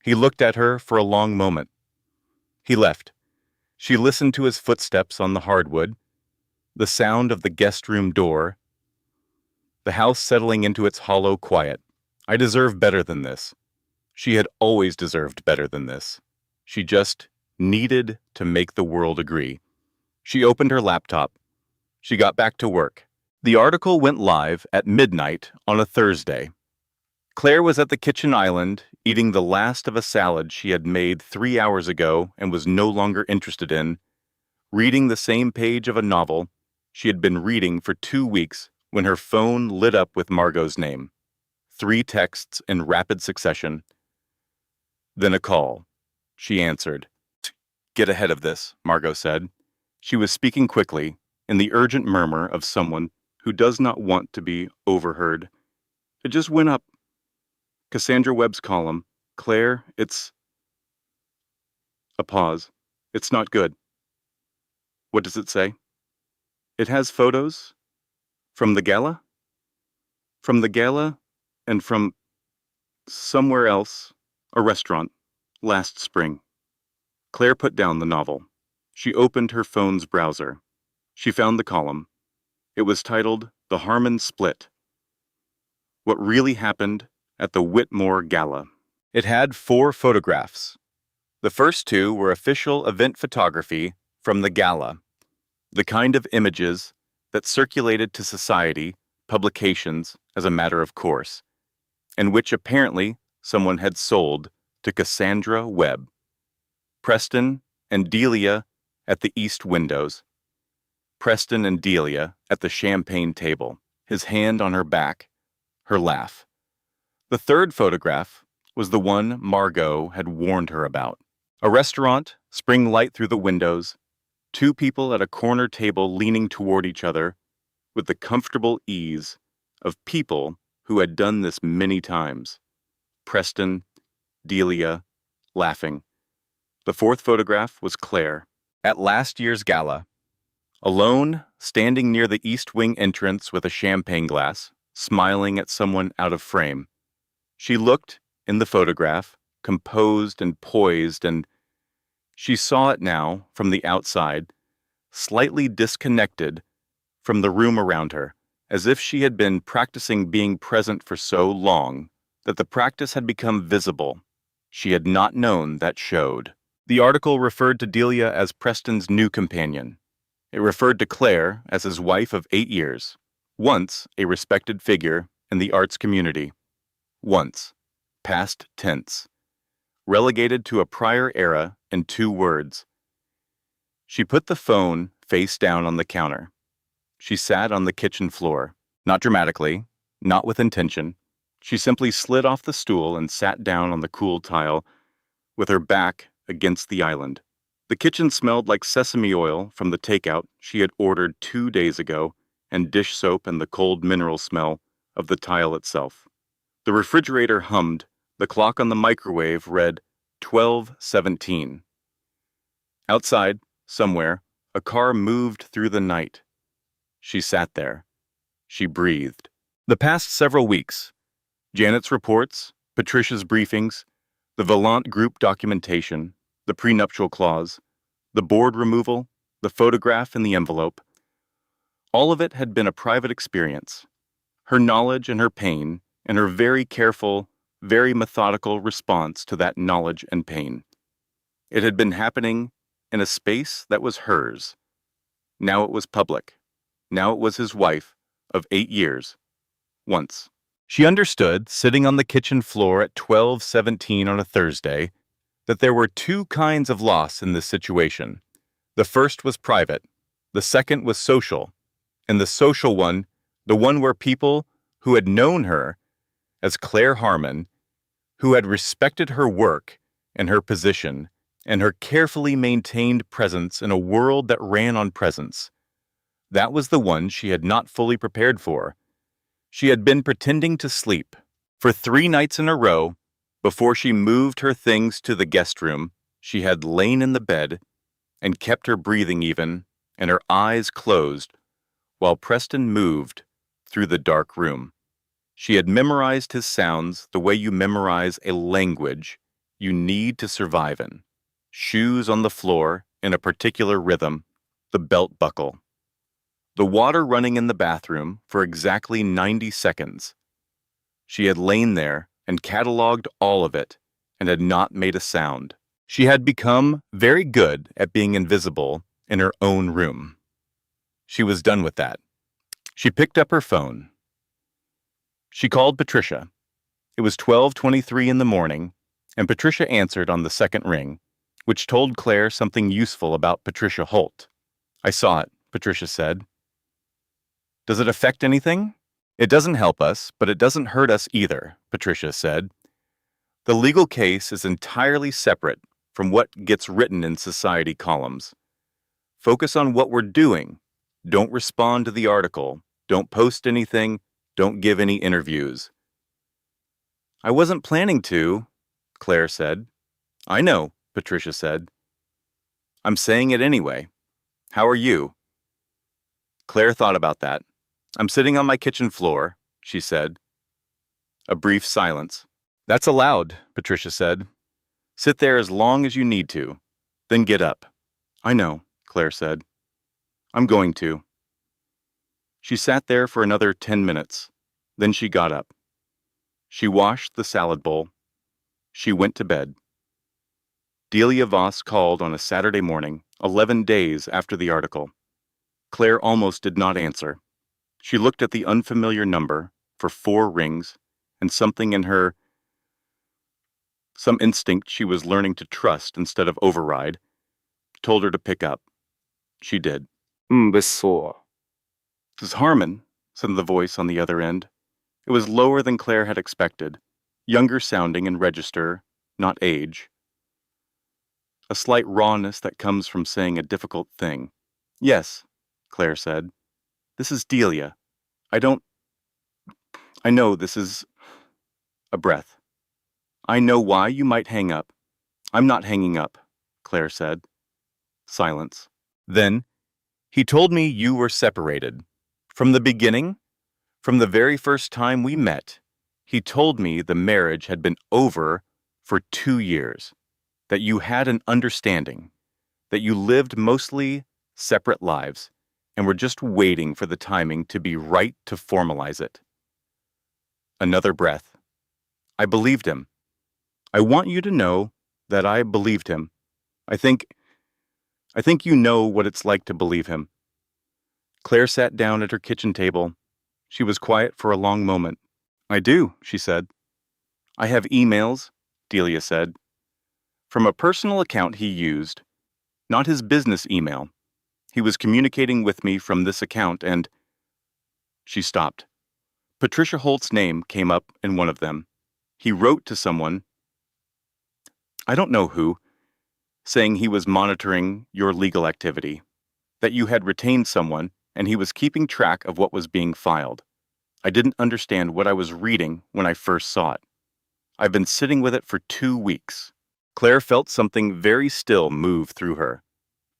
He looked at her for a long moment. He left. She listened to his footsteps on the hardwood, the sound of the guest room door, the house settling into its hollow quiet. I deserve better than this. She had always deserved better than this. She just needed to make the world agree. She opened her laptop. She got back to work. The article went live at midnight on a Thursday. Claire was at the kitchen island, eating the last of a salad she had made 3 hours ago and was no longer interested in, reading the same page of a novel she had been reading for 2 weeks when her phone lit up with Margot's name. 3 texts in rapid succession. Then a call. She answered. "Get ahead of this," Margot said. She was speaking quickly, in the urgent murmur of someone who does not want to be overheard. "It just went up. Cassandra Webb's column. Claire, it's..." A pause. "It's not good." "What does it say?" "It has photos. From the gala?" "From the gala and from somewhere else, a restaurant, last spring." Claire put down the novel. She opened her phone's browser. She found the column. It was titled "The Harmon Split: What Really Happened at the Whitmore Gala." It had 4 photographs. The first 2 were official event photography from the gala, the kind of images that would never be released. The 2 subsequent photographs were 'fictional' images, 'fictional' that circulated to society, publications, as a matter of course, and which apparently someone had sold to Cassandra Webb. Preston and Delia at the east windows. Preston and Delia at the champagne table, his hand on her back, her laugh. The third photograph was the one Margot had warned her about. A restaurant, spring light through the windows, two people at a corner table leaning toward each other with the comfortable ease of people who had done this many times. Preston, Delia, laughing. The fourth photograph was Claire, at last year's gala, alone, standing near the east wing entrance with a champagne glass, smiling at someone out of frame. She looked, in the photograph, composed and poised, and she saw it now from the outside, slightly disconnected from the room around her, as if she had been practicing being present for so long that the practice had become visible. She had not known that showed. The article referred to Delia as Preston's new companion. It referred to Claire as his wife of 8 years, once a respected figure in the arts community. Once, past tense, relegated to a prior era in 2 words. She put the phone face down on the counter. She sat on the kitchen floor, not dramatically, not with intention. She simply slid off the stool and sat down on the cool tile with her back against the island. The kitchen smelled like sesame oil from the takeout she had ordered 2 days ago and dish soap and the cold mineral smell of the tile itself. The refrigerator hummed. The clock on the microwave read 12:17. Outside, somewhere, a car moved through the night. She sat there. She breathed. The past several weeks, Janet's reports, Patricia's briefings, the Valant group documentation, the prenuptial clause, the board removal, the photograph in the envelope, all of it had been a private experience. Her knowledge and her pain, and her very careful, very methodical response to that knowledge and pain. It had been happening in a space that was hers. Now it was public. Now it was his wife of 8 years. Once. She understood, sitting on the kitchen floor at 12:17 on a Thursday, that there were 2 kinds of loss in this situation. The first was private. The second was social. And the social one, the one where people who had known her as Claire Harmon, who had respected her work and her position and her carefully maintained presence in a world that ran on presence. That was the one she had not fully prepared for. She had been pretending to sleep. For 3 nights in a row, before she moved her things to the guest room, she had lain in the bed and kept her breathing even and her eyes closed while Preston moved through the dark room. She had memorized his sounds the way you memorize a language you need to survive in. Shoes on the floor in a particular rhythm, the belt buckle. The water running in the bathroom for exactly 90 seconds. She had lain there and cataloged all of it and had not made a sound. She had become very good at being invisible in her own room. She was done with that. She picked up her phone. She called Patricia. It was 12:23 in the morning, and Patricia answered on the second ring, which told Claire something useful about Patricia Holt. "I saw it," Patricia said. "Does it affect anything?" "It doesn't help us, but it doesn't hurt us either," Patricia said. "The legal case is entirely separate from what gets written in society columns. Focus on what we're doing. Don't respond to the article. Don't post anything. Don't give any interviews." "I wasn't planning to," Claire said. "I know," Patricia said. "I'm saying it anyway. How are you?" Claire thought about that. "I'm sitting on my kitchen floor," she said. A brief silence. "That's allowed," Patricia said. "Sit there as long as you need to. Then get up." "I know," Claire said. "I'm going to." She sat there for another 10 minutes. Then she got up. She washed the salad bowl. She went to bed. Delia Voss called on a Saturday morning, 11 days after the article. Claire almost did not answer. She looked at the unfamiliar number for 4 rings, and something in her, some instinct she was learning to trust instead of override, told her to pick up. She did. 무서워. "This is Harmon," said the voice on the other end. It was lower than Claire had expected, younger sounding in register, not age. A slight rawness that comes from saying a difficult thing. "Yes," Claire said. "This is Delia. I know this is..." A breath. "I know why you might hang up." "I'm not hanging up," Claire said. Silence. "Then, he told me you were separated. From the beginning? From the very first time we met, he told me the marriage had been over for 2 years, that you had an understanding, that you lived mostly separate lives, and were just waiting for the timing to be right to formalize it." Another breath. "I believed him. I want you to know that I believed him. I think you know what it's like to believe him." Claire sat down at her kitchen table. She was quiet for a long moment. "I do," she said. "I have emails," Delia said, "from a personal account he used, not his business email. He was communicating with me from this account and..." She stopped. Patricia Holt's name came up in one of them. He wrote to someone, I don't know who, saying he was monitoring your legal activity, that you had retained someone and he was keeping track of what was being filed. I didn't understand what I was reading when I first saw it. I've been sitting with it for 2 weeks. Claire felt something very still move through her.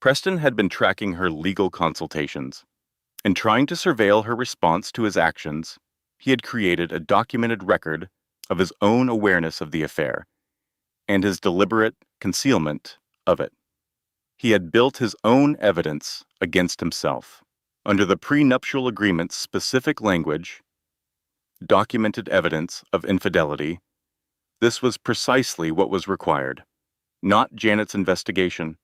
Preston had been tracking her legal consultations. In trying to surveil her response to his actions, he had created a documented record of his own awareness of the affair and his deliberate concealment of it. He had built his own evidence against himself. Under the prenuptial agreement's specific language, documented evidence of infidelity, this was precisely what was required. Not Janet's investigation,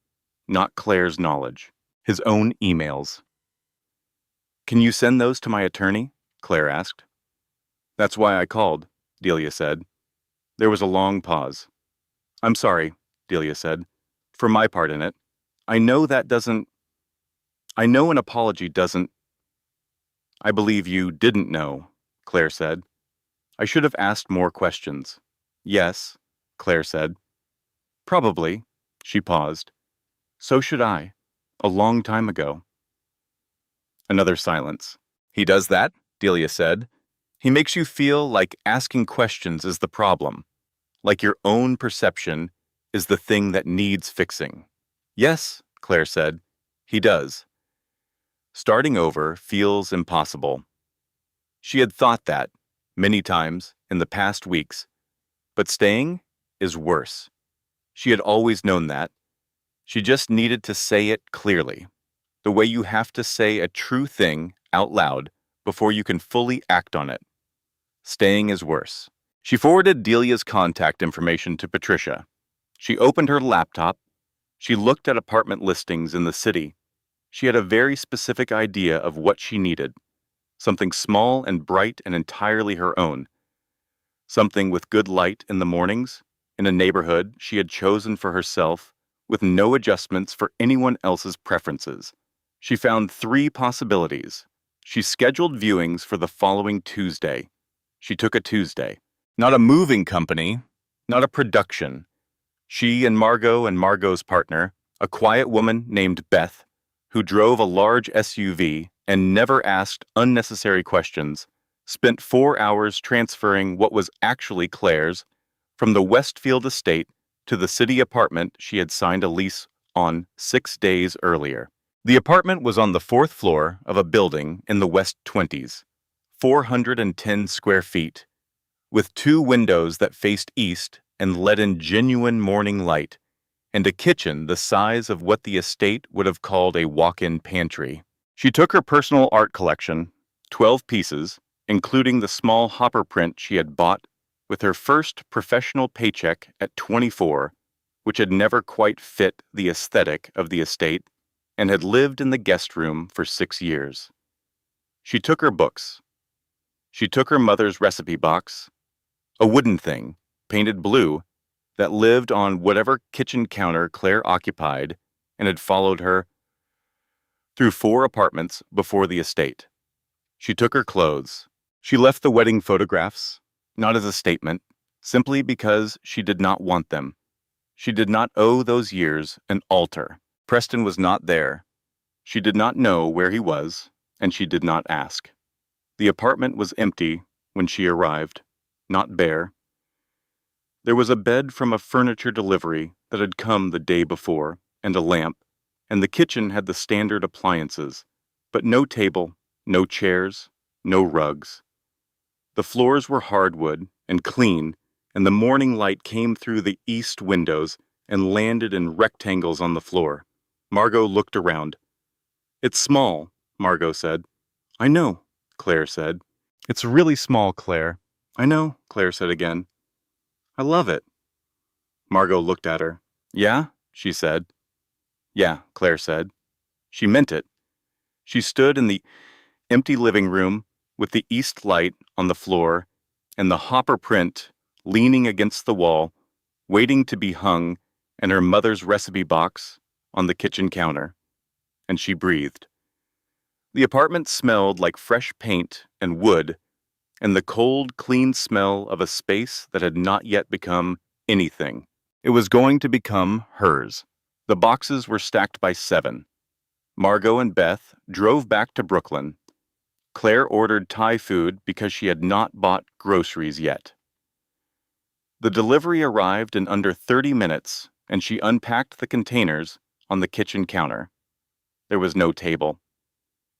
not Claire's knowledge, his own emails. "Can you send those to my attorney?" Claire asked. "That's why I called," Delia said. There was a long pause. "I'm sorry," Delia said, "for my part in it. I know an apology doesn't..." "I believe you didn't know," Claire said. "I should have asked more questions." "Yes," Claire said. "Probably." She paused. "So should I. A long time ago." Another silence. "He does that," Delia said. "He makes you feel like asking questions is the problem, like your own perception is the thing that needs fixing." "Yes," Claire said, "he does. Starting over feels impossible." She had thought that many times in the past weeks, but staying is worse. She had always known that. She just needed to say it clearly, the way you have to say a true thing out loud before you can fully act on it. Staying is worse. She forwarded Delia's contact information to Patricia. She opened her laptop. She looked at apartment listings in the city. She had a very specific idea of what she needed. Something small and bright and entirely her own. Something with good light in the mornings, in a neighborhood she had chosen for herself, with no adjustments for anyone else's preferences. She found 3 possibilities. She scheduled viewings for the following Tuesday. She took a Tuesday. Not a moving company, not a production. She and Margot's partner, a quiet woman named Beth, who drove a large SUV and never asked unnecessary questions, spent 4 hours transferring what was actually Claire's from the Westfield estate to the city apartment she had signed a lease on 6 days earlier. The apartment was on the 4th floor of a building in the West 20s, 410 square feet, with 2 windows that faced east and let in genuine morning light, and a kitchen the size of what the estate would have called a walk-in pantry. She took her personal art collection, 12 pieces, including the small hopper print she had bought with her first professional paycheck at 24, which had never quite fit the aesthetic of the estate, and had lived in the guest room for 6 years. She took her books. She took her mother's recipe box, a wooden thing, painted blue, that lived on whatever kitchen counter Claire occupied and had followed her through 4 apartments before the estate. She took her clothes. She left the wedding photographs, not as a statement, simply because she did not want them. She did not owe those years an altar. Preston was not there. She did not know where he was, and she did not ask. The apartment was empty when she arrived, not bare. There was a bed from a furniture delivery that had come the day before, and a lamp, and the kitchen had the standard appliances, but no table, no chairs, no rugs. The floors were hardwood and clean, and the morning light came through the east windows and landed in rectangles on the floor. Margot looked around. "It's small," Margot said. "I know," Claire said. "It's really small, Claire." "I know," Claire said again. "I love it." Margot looked at her. "Yeah?" she said. "Yeah," Claire said. She meant it. She stood in the empty living room with the east light on the floor and the Hopper print leaning against the wall, waiting to be hung, and her mother's recipe box on the kitchen counter. And she breathed. The apartment smelled like fresh paint and wood, and the cold, clean smell of a space that had not yet become anything. It was going to become hers. The boxes were stacked by 7. Margot and Beth drove back to Brooklyn. Claire ordered Thai food because she had not bought groceries yet. The delivery arrived in under 30 minutes, and she unpacked the containers on the kitchen counter. There was no table,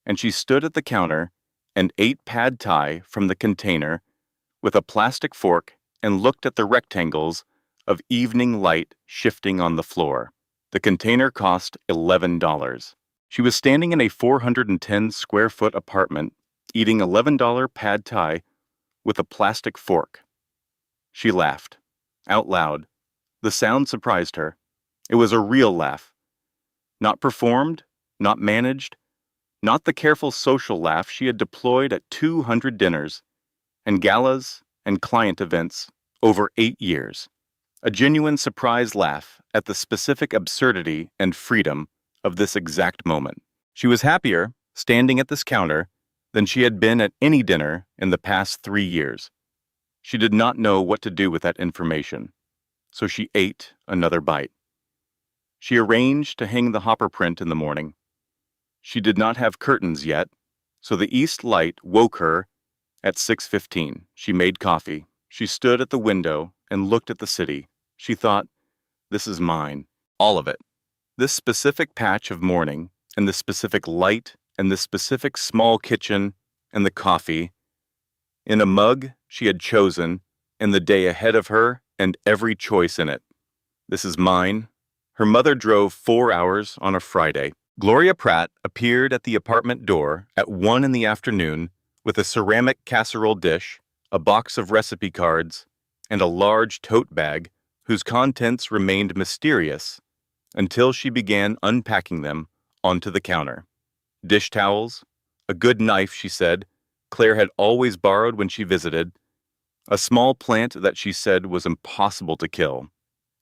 and she stood at the counter and ate pad thai from the container with a plastic fork and looked at the rectangles of evening light shifting on the floor. The container cost $11. She was standing in a 410 square foot apartment eating $11 pad thai with a plastic fork. She laughed, out loud. The sound surprised her. It was a real laugh. Not performed, not managed, not the careful social laugh she had deployed at 200 dinners and galas and client events over 8 years. A genuine surprise laugh at the specific absurdity and freedom of this exact moment. She was happier standing at this counter than she had been at any dinner in the past 3 years. She did not know what to do with that information, so she ate another bite. She arranged to hang the Hopper print in the morning. She did not have curtains yet, so the east light woke her at 6:15. She made coffee. She stood at the window and looked at the city. She thought, "This is mine, all of it. This specific patch of morning, and this specific light, and this specific small kitchen, and the coffee, in a mug she had chosen, and the day ahead of her, and every choice in it. This is mine." Her mother drove 4 hours on a Friday. Gloria Pratt appeared at the apartment door at 1 in the afternoon with a ceramic casserole dish, a box of recipe cards, and a large tote bag whose contents remained mysterious until she began unpacking them onto the counter. Dish towels, a good knife, she said, Claire had always borrowed when she visited, a small plant that she said was impossible to kill,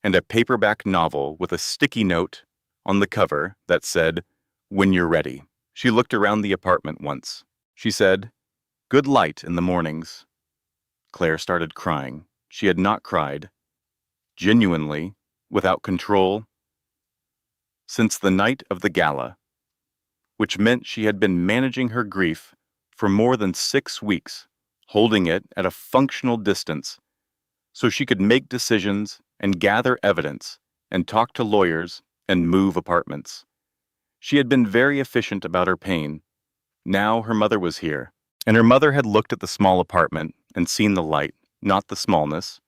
and a paperback novel with a sticky note on the cover that said, "When you're ready." She looked around the apartment once. She said, "Good light in the mornings." Claire started crying. She had not cried, genuinely, without control, since the night of the gala, which meant she had been managing her grief for more than 6 weeks, holding it at a functional distance, so she could make decisions and gather evidence and talk to lawyers and move apartments. She had been very efficient about her pain. Now her mother was here, and her mother had looked at the small apartment and seen the light, not the smallness,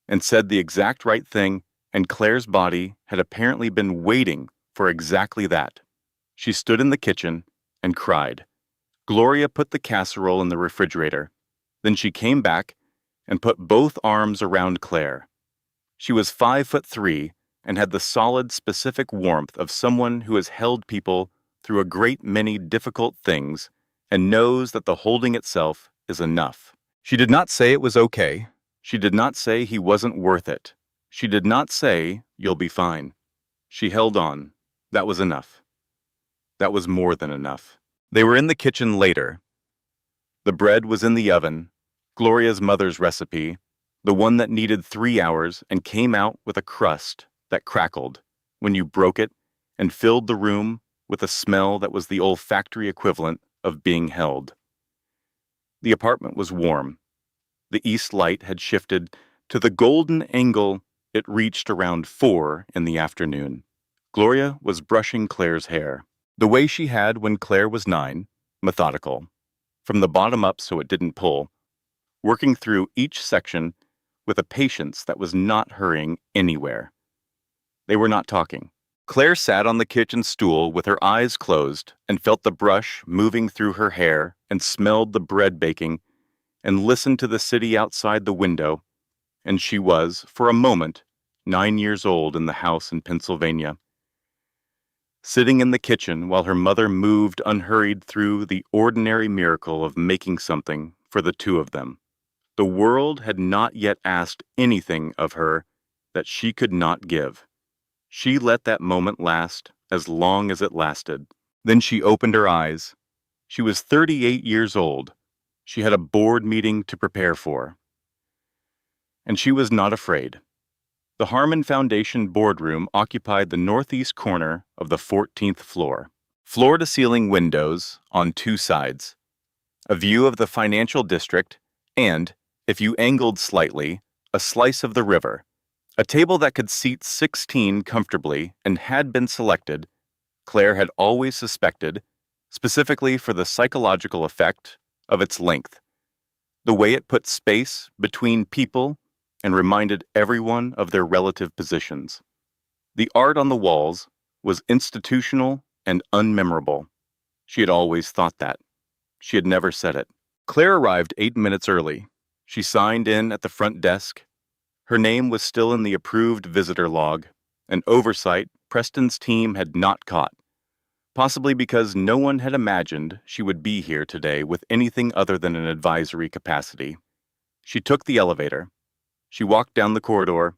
and said the exact right thing, and Claire's body had apparently been waiting for exactly that. She stood in the kitchen and cried. Gloria put the casserole in the refrigerator. Then she came back and put both arms around Claire. She was 5'3" and had the solid, specific warmth of someone who has held people through a great many difficult things and knows that the holding itself is enough. She did not say it was okay. She did not say he wasn't worth it. She did not say, "You'll be fine." She held on. That was enough. That was more than enough. They were in the kitchen later. The bread was in the oven, Gloria's mother's recipe, the one that needed 3 hours and came out with a crust that crackled when you broke it and filled the room with a smell that was the olfactory equivalent of being held. The apartment was warm. The east light had shifted to the golden angle it reached around 4 in the afternoon. Gloria was brushing Claire's hair, the way she had when Claire was 9, methodical, from the bottom up so it didn't pull, working through each section with a patience that was not hurrying anywhere. They were not talking. Claire sat on the kitchen stool with her eyes closed and felt the brush moving through her hair and smelled the bread baking and listened to the city outside the window, and she was, for a moment, 9 years old in the house in Pennsylvania. Sitting in the kitchen while her mother moved unhurried through the ordinary miracle of making something for the two of them. The world had not yet asked anything of her that she could not give. She let that moment last as long as it lasted. Then she opened her eyes. She was 38 years old. She had a board meeting to prepare for. And she was not afraid. The Harmon Foundation boardroom occupied the northeast corner of the 14th floor. Floor-to-ceiling windows on 2 sides. A view of the financial district and, if you angled slightly, a slice of the river. A table that could seat 16 comfortably and had been selected, Claire had always suspected, specifically for the psychological effect of its length. The way it put space between people and reminded everyone of their relative positions. The art on the walls was institutional and unmemorable. She had always thought that. She had never said it. Claire arrived 8 minutes early. She signed in at the front desk. Her name was still in the approved visitor log, an oversight Preston's team had not caught, possibly because no one had imagined she would be here today with anything other than an advisory capacity. She took the elevator. She walked down the corridor.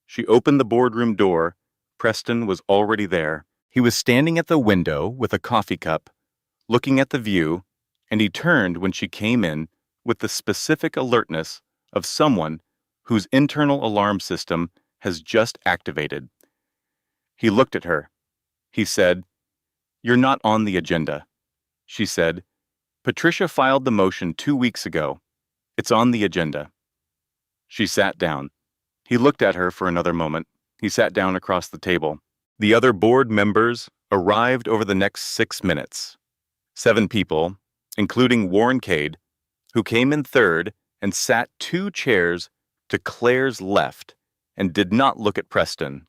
She opened the boardroom door. Preston was already there. He was standing at the window with a coffee cup, looking at the view, and he turned when she came in with the specific alertness of someone whose internal alarm system has just activated. He looked at her. He said, "You're not on the agenda." She said, "Patricia filed the motion 2 weeks ago. It's on the agenda." She sat down. He looked at her for another moment. He sat down across the table. The other board members arrived over the next 6 minutes. 7 people, including Warren Cade, who came in third and sat 2 chairs to Claire's left and did not look at Preston.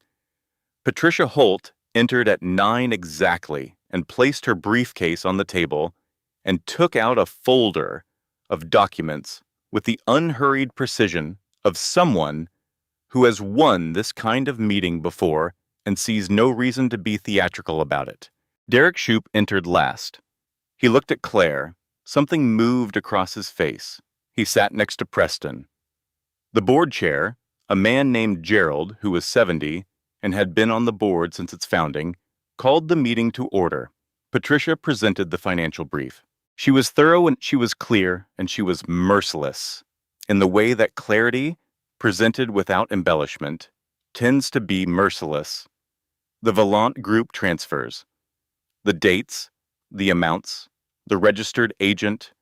Patricia Holt entered at 9 exactly and placed her briefcase on the table and took out a folder of documents with the unhurried precision of someone who has won this kind of meeting before and sees no reason to be theatrical about it. Derek Shoup entered last. He looked at Claire. Something moved across his face. He sat next to Preston. The board chair, a man named Gerald, who was 70 and had been on the board since its founding, called the meeting to order. Patricia presented the financial brief. She was thorough and she was clear and she was merciless in the way that clarity, presented without embellishment, tends to be merciless. The Valant Group transfers, the dates, the amounts, the registered agent,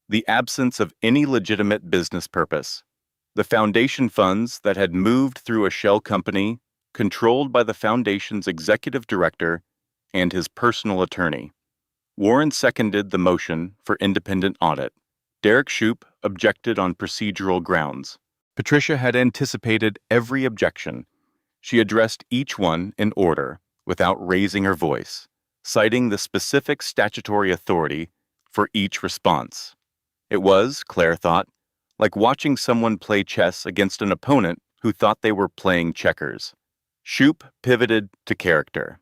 the absence of any legitimate business purpose, the foundation funds that had moved through a shell company controlled by the foundation's executive director and his personal attorney. Warren seconded the motion for independent audit. Derek Shoup objected on procedural grounds. Patricia had anticipated every objection. She addressed each one in order, without raising her voice, citing the specific statutory authority for each response. It was, Claire thought, like watching someone play chess against an opponent who thought they were playing checkers. Shoup pivoted to character.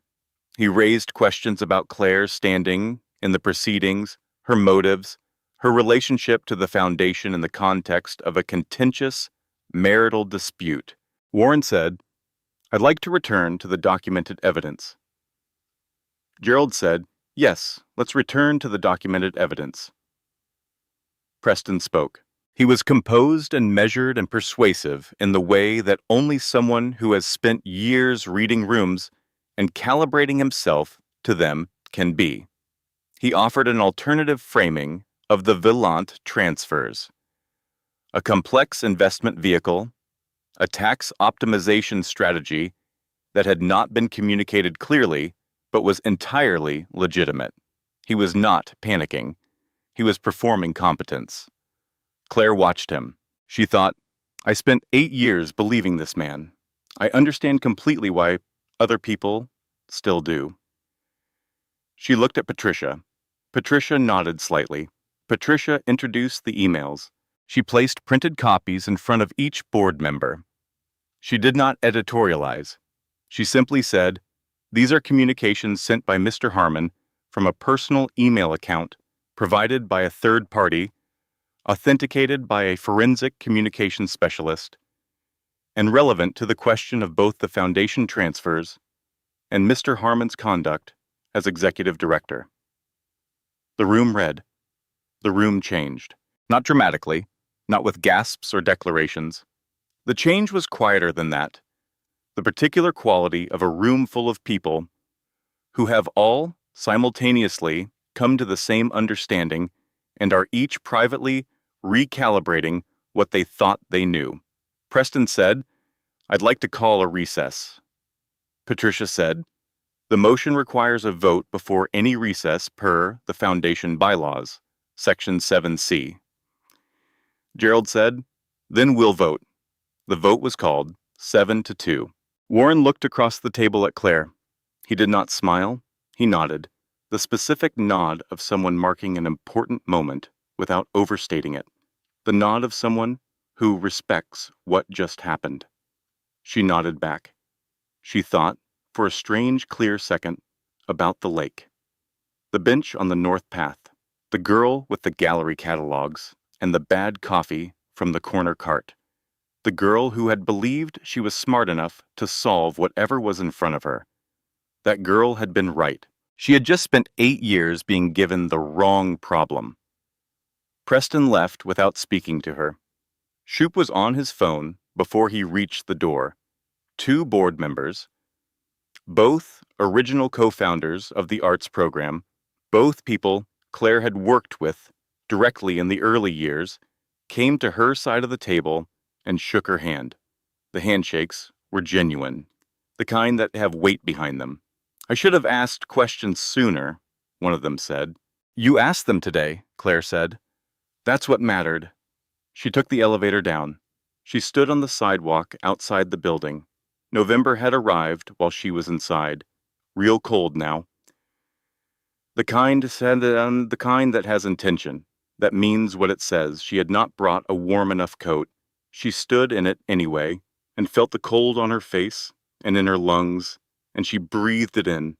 He raised questions about Claire's standing in the proceedings, her motives, her relationship to the foundation in the context of a contentious marital dispute. Warren said, "I'd like to return to the documented evidence." Gerald said, "Yes, let's return to the documented evidence." Preston spoke. He was composed and measured and persuasive in the way that only someone who has spent years reading rooms and calibrating himself to them can be. He offered an alternative framing of the Villant transfers, a complex investment vehicle, a tax optimization strategy that had not been communicated clearly but was entirely legitimate. He was not panicking. He was performing competence. Claire watched him. She thought, "I spent 8 years believing this man. I understand completely why other people still do." She looked at Patricia. Patricia nodded slightly. Patricia introduced the emails. She placed printed copies in front of each board member. She did not editorialize. She simply said, "These are communications sent by Mr. Harmon from a personal email account provided by a third party, authenticated by a forensic communications specialist, and relevant to the question of both the foundation transfers and Mr. Harmon's conduct as executive director." The room read. The room changed. Not dramatically, not with gasps or declarations. The change was quieter than that. The particular quality of a room full of people who have all simultaneously come to the same understanding and are each privately recalibrating what they thought they knew. Preston said, "I'd like to call a recess." Patricia said, "The motion requires a vote before any recess per the Foundation bylaws, Section 7C. Gerald said, "Then we'll vote." The vote was called 7-2. Warren looked across the table at Claire. He did not smile. He nodded, the specific nod of someone marking an important moment without overstating it, the nod of someone who respects what just happened. She nodded back. She thought, for a strange, clear second, about the lake. The bench on the north path, the girl with the gallery catalogs, and the bad coffee from the corner cart. The girl who had believed she was smart enough to solve whatever was in front of her. That girl had been right. She had just spent 8 years being given the wrong problem. Preston left without speaking to her. Shoup was on his phone before he reached the door. 2 board members, both original co-founders of the arts program, both people Claire had worked with directly in the early years, came to her side of the table and shook her hand. The handshakes were genuine, the kind that have weight behind them. "I should have asked questions sooner," one of them said. "You asked them today," Claire said. "That's what mattered." She took the elevator down. She stood on the sidewalk outside the building. November had arrived while she was inside. Real cold now. The kind that has intention, that means what it says. She had not brought a warm enough coat. She stood in it anyway, and felt the cold on her face and in her lungs, and she breathed it in.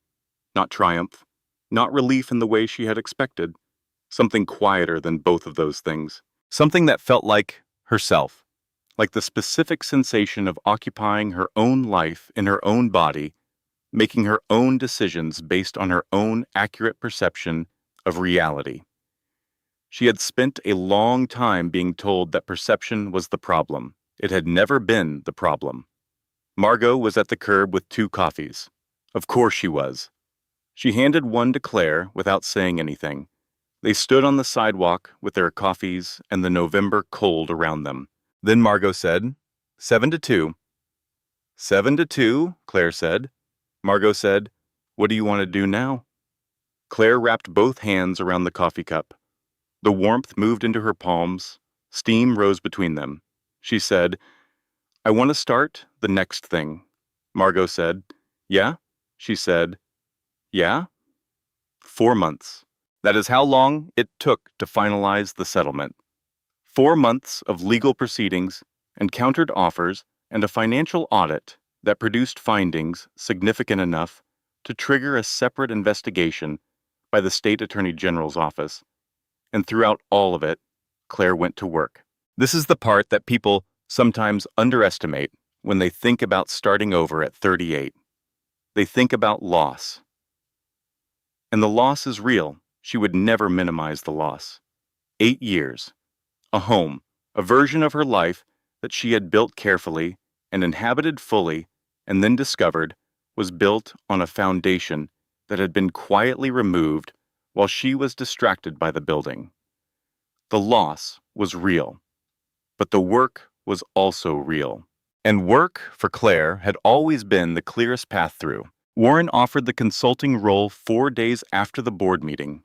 Not triumph, not relief in the way she had expected. Something quieter than both of those things. Something that felt like herself. Like the specific sensation of occupying her own life in her own body, making her own decisions based on her own accurate perception of reality. She had spent a long time being told that perception was the problem. It had never been the problem. Margot was at the curb with 2 coffees. Of course she was. She handed one to Claire without saying anything. They stood on the sidewalk with their coffees and the November cold around them. Then Margot said, 7-2. 7-2, Claire said. Margot said, "What do you want to do now?" Claire wrapped both hands around the coffee cup. The warmth moved into her palms. Steam rose between them. She said, "I want to start the next thing." Margot said, "Yeah?" She said, "Yeah?" 4 months. That is how long it took to finalize the settlement. 4 months of legal proceedings, encountered offers, and a financial audit that produced findings significant enough to trigger a separate investigation by the state attorney general's office. And throughout all of it, Claire went to work. This is the part that people sometimes underestimate when they think about starting over at 38. They think about loss. And the loss is real. She would never minimize the loss. 8 years, a home, a version of her life that she had built carefully and inhabited fully, and then discovered was built on a foundation that had been quietly removed while she was distracted by the building. The loss was real, but the work was also real. And work, for Claire, had always been the clearest path through. Warren offered the consulting role 4 days after the board meeting.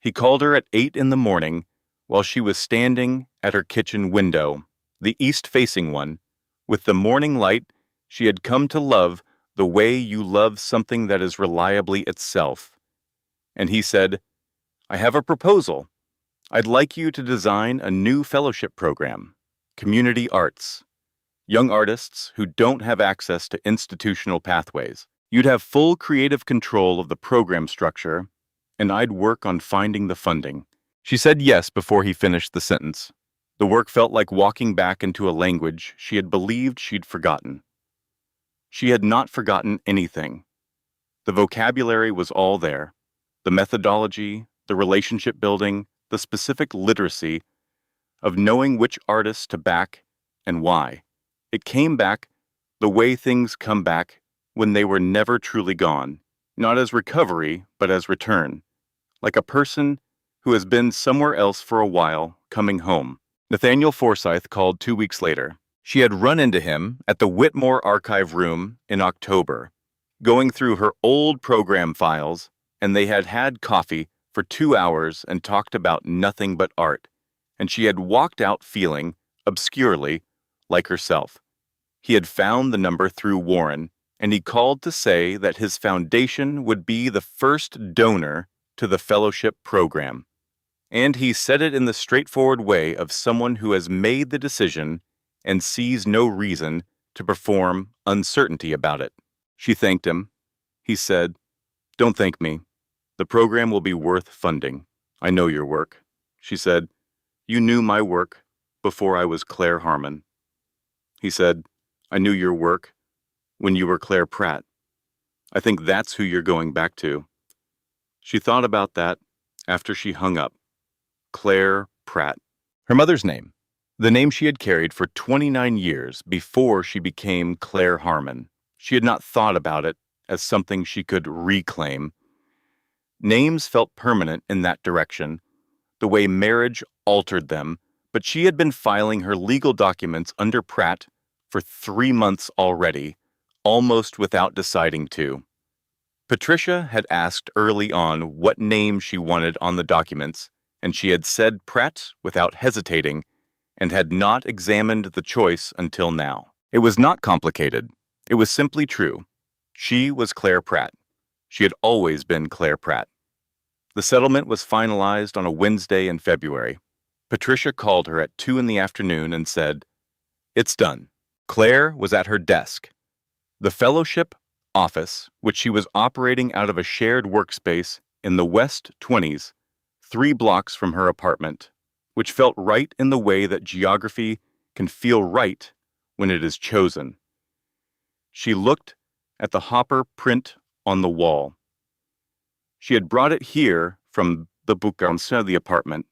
He called her at 8 in the morning while she was standing at her kitchen window, the east-facing one, with the morning light she had come to love the way you love something that is reliably itself. And he said, "I have a proposal. I'd like you to design a new fellowship program, community arts. Young artists who don't have access to institutional pathways. You'd have full creative control of the program structure, and I'd work on finding the funding." She said yes before he finished the sentence. The work felt like walking back into a language she had believed she'd forgotten. She had not forgotten anything. The vocabulary was all there. The methodology, the relationship building, the specific literacy of knowing which artists to back and why. It came back the way things come back when they were never truly gone, not as recovery, but as return, like a person who has been somewhere else for a while coming home. Nathaniel Forsyth called 2 weeks later. She had run into him at the Whitmore Archive Room in October, going through her old program files, and they had had coffee for 2 hours and talked about nothing but art, and she had walked out feeling, obscurely, like herself. He had found the number through Warren, and he called to say that his foundation would be the first donor to the fellowship program. And he said it in the straightforward way of someone who has made the decision and sees no reason to perform uncertainty about it. She thanked him. He said, "Don't thank me. The program will be worth funding. I know your work." She said, "You knew my work before I was Claire Harmon." He said, "I knew your work when you were Claire Pratt. I think that's who you're going back to." She thought about that after she hung up. Claire Pratt. Her mother's name. The name she had carried for 29 years before she became Claire Harmon. She had not thought about it as something she could reclaim. Names felt permanent in that direction, the way marriage altered them, but she had been filing her legal documents under Pratt for 3 months already, almost without deciding to. Patricia had asked early on what name she wanted on the documents, and she had said Pratt without hesitating, and had not examined the choice until now. It was not complicated. It was simply true. She was Claire Pratt. She had always been Claire Pratt. The settlement was finalized on a Wednesday in February. Patricia called her at 2 in the afternoon and said, "It's done." Claire was at her desk. The fellowship office, which she was operating out of a shared workspace in the West 20s, 3 blocks from her apartment, which felt right in the way that geography can feel right when it is chosen. She looked at the Hopper print on the wall. She had brought it here from the bouquin of the apartment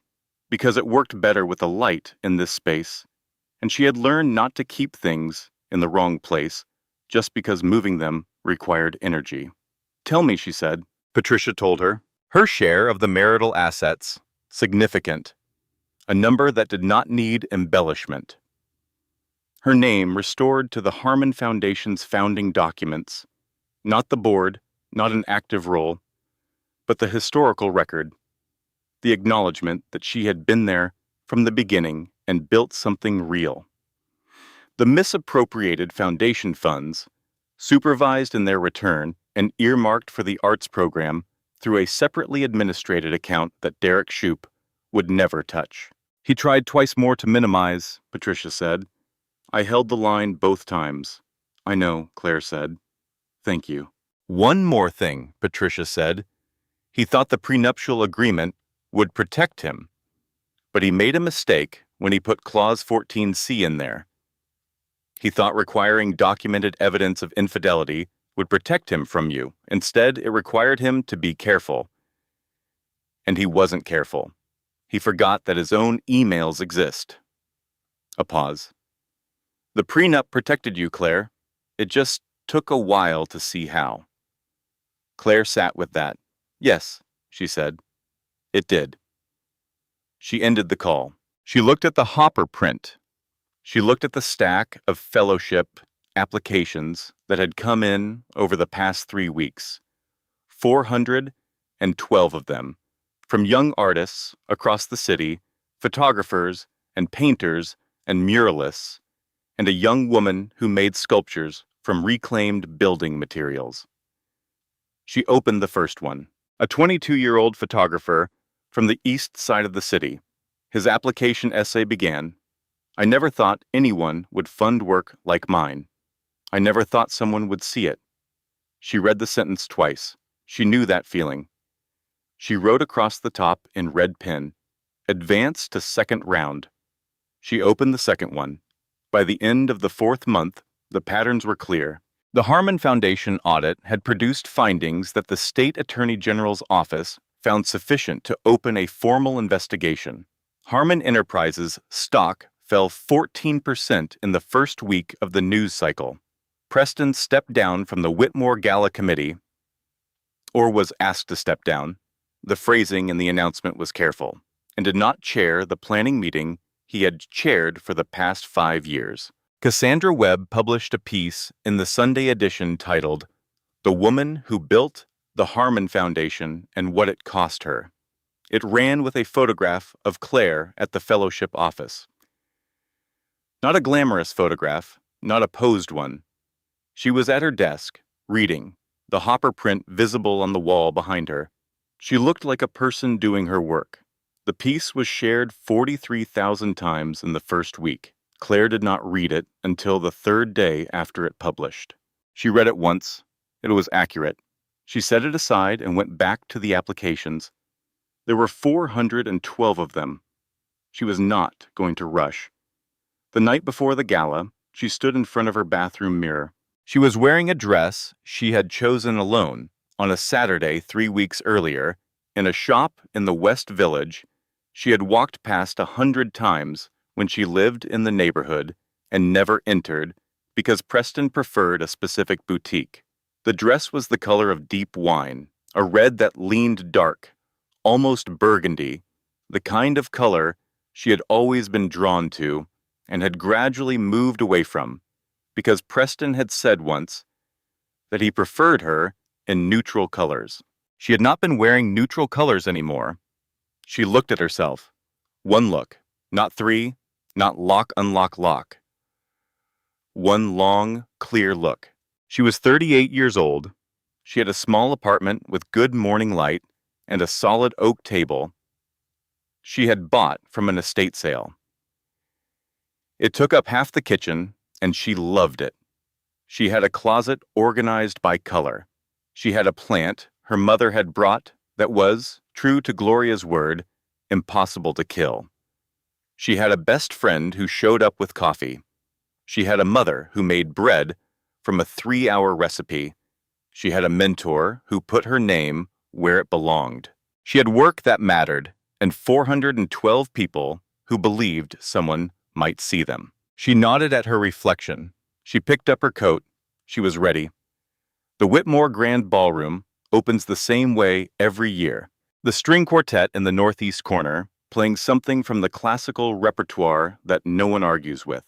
because it worked better with the light in this space, and she had learned not to keep things in the wrong place just because moving them required energy. "Tell me," she said. Patricia told her. Her share of the marital assets, significant, a number that did not need embellishment. Her name restored to the Harmon Foundation's founding documents, not the board, not an active role, but the historical record, the acknowledgement that she had been there from the beginning and built something real. The misappropriated foundation funds, supervised in their return and earmarked for the arts program through a separately administrated account that Derek Shoup would never touch. He tried twice more to minimize, Patricia said. I held the line both times. I know, Claire said. Thank you. One more thing, Patricia said. He thought the prenuptial agreement would protect him, but he made a mistake when he put Clause 14C in there. He thought requiring documented evidence of infidelity would protect him from you. Instead, it required him to be careful. And he wasn't careful. He forgot that his own emails exist. A pause. The prenup protected you, Claire. It just took a while to see how. Claire sat with that. Yes, she said. It did. She ended the call. She looked at the hopper print. She looked at the stack of fellowship applications that had come in over the past 3 weeks. 412 of them, from young artists across the city, photographers and painters and muralists, and a young woman who made sculptures from reclaimed building materials. She opened the first one. A 22-year-old photographer from the east side of the city. His application essay began, I never thought anyone would fund work like mine. I never thought someone would see it. She read the sentence twice. She knew that feeling. She wrote across the top in red pen, Advance to second round. She opened the second one. By the end of the 4th month, the patterns were clear. The Harmon Foundation audit had produced findings that the State Attorney General's office found sufficient to open a formal investigation. Harmon Enterprises' stock fell 14% in the first week of the news cycle. Preston stepped down from the Whitmore Gala committee, or was asked to step down. The phrasing in the announcement was careful, and did not chair the planning meeting he had chaired for the past 5 years. Cassandra Webb published a piece in the Sunday edition titled, The Woman Who Built the Harmon Foundation and What It Cost Her. It ran with a photograph of Claire at the fellowship office. Not a glamorous photograph, not a posed one. She was at her desk, reading, the hopper print visible on the wall behind her. She looked like a person doing her work. The piece was shared 43,000 times in the first week. Claire did not read it until the 3rd day after it published. She read it once. It was accurate. She set it aside and went back to the applications. There were 412 of them. She was not going to rush. The night before the gala, she stood in front of her bathroom mirror. She was wearing a dress she had chosen alone on a Saturday 3 weeks earlier in a shop in the West Village she had walked past 100 times when she lived in the neighborhood and never entered because Preston preferred a specific boutique. The dress was the color of deep wine, a red that leaned dark, almost burgundy, the kind of color she had always been drawn to and had gradually moved away from, because Preston had said once that he preferred her in neutral colors. She had not been wearing neutral colors anymore. She looked at herself. One look, not 3, not lock, unlock, lock. One long, clear look. She was 38 years old. She had a small apartment with good morning light and a solid oak table she had bought from an estate sale. It took up half the kitchen, and she loved it. She had a closet organized by color. She had a plant her mother had brought that was, true to Gloria's word, impossible to kill. She had a best friend who showed up with coffee. She had a mother who made bread from a 3-hour recipe. She had a mentor who put her name where it belonged. She had work that mattered, and 412 people who believed someone might see them. She nodded at her reflection. She picked up her coat. She was ready. The Whitmore Grand Ballroom opens the same way every year. The string quartet in the northeast corner, playing something from the classical repertoire that no one argues with.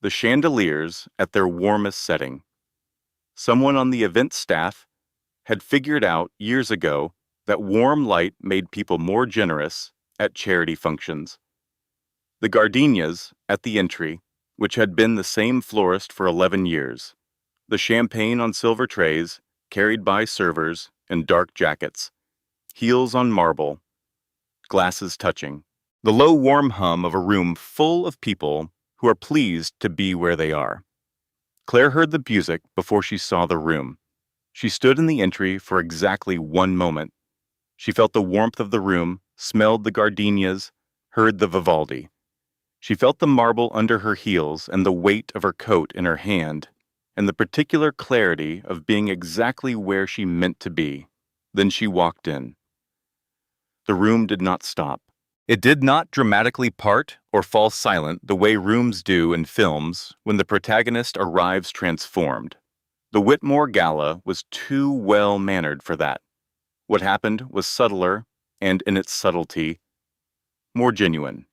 The chandeliers at their warmest setting. Someone on the event staff had figured out years ago that warm light made people more generous at charity functions. The gardenias at the entry, which had been the same florist for 11 years. The champagne on silver trays, carried by servers in dark jackets. Heels on marble, glasses touching. The low warm hum of a room full of people who are pleased to be where they are. Claire heard the music before she saw the room. She stood in the entry for exactly 1 moment. She felt the warmth of the room, smelled the gardenias, heard the Vivaldi. She felt the marble under her heels and the weight of her coat in her hand, and the particular clarity of being exactly where she meant to be. Then she walked in. The room did not stop. It did not dramatically part or fall silent the way rooms do in films when the protagonist arrives transformed. The Whitmore Gala was too well-mannered for that. What happened was subtler, and in its subtlety, more genuine.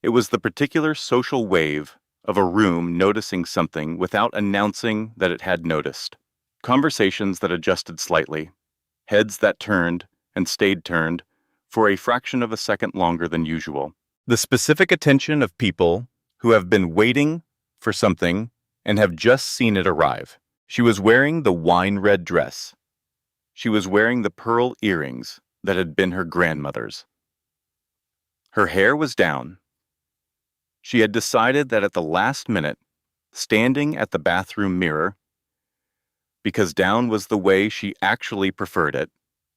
It was the particular social wave of a room noticing something without announcing that it had noticed. Conversations that adjusted slightly, heads that turned and stayed turned for a fraction of a second longer than usual. The specific attention of people who have been waiting for something and have just seen it arrive. She was wearing the wine-red dress. She was wearing the pearl earrings that had been her grandmother's. Her hair was down. She had decided that at the last minute, standing at the bathroom mirror, because down was the way she actually preferred it,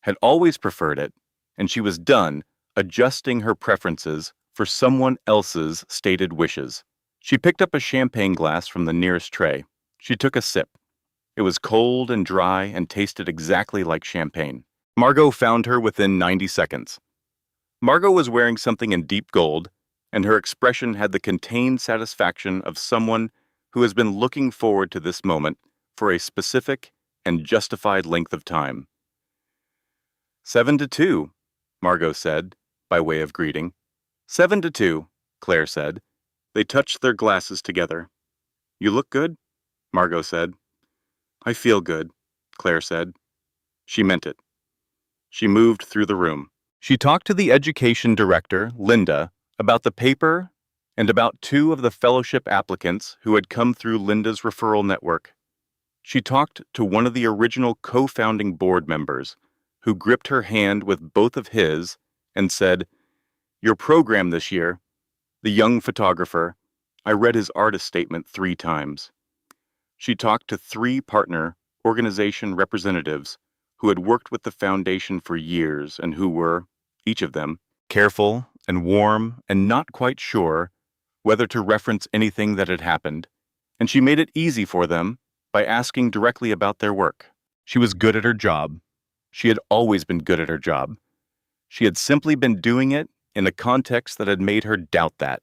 had always preferred it, and she was done adjusting her preferences for someone else's stated wishes. She picked up a champagne glass from the nearest tray. She took a sip. It was cold and dry and tasted exactly like champagne. Margot found her within 90 seconds. Margot was wearing something in deep gold, and her expression had the contained satisfaction of someone who has been looking forward to this moment for a specific and justified length of time. 7-2, Margot said, by way of greeting. 7-2, Claire said. They touched their glasses together. You look good, Margot said. I feel good, Claire said. She meant it. She moved through the room. She talked to the education director, Linda, about the paper and about 2 of the fellowship applicants who had come through Linda's referral network. She talked to one of the original co-founding board members, who gripped her hand with both of his and said, Your program this year, the young photographer, I read his artist statement 3 times. She talked to 3 partner organization representatives who had worked with the foundation for years and who were, each of them, careful and warm and not quite sure whether to reference anything that had happened, and she made it easy for them by asking directly about their work. She was good at her job. She had always been good at her job. She had simply been doing it in a context that had made her doubt that.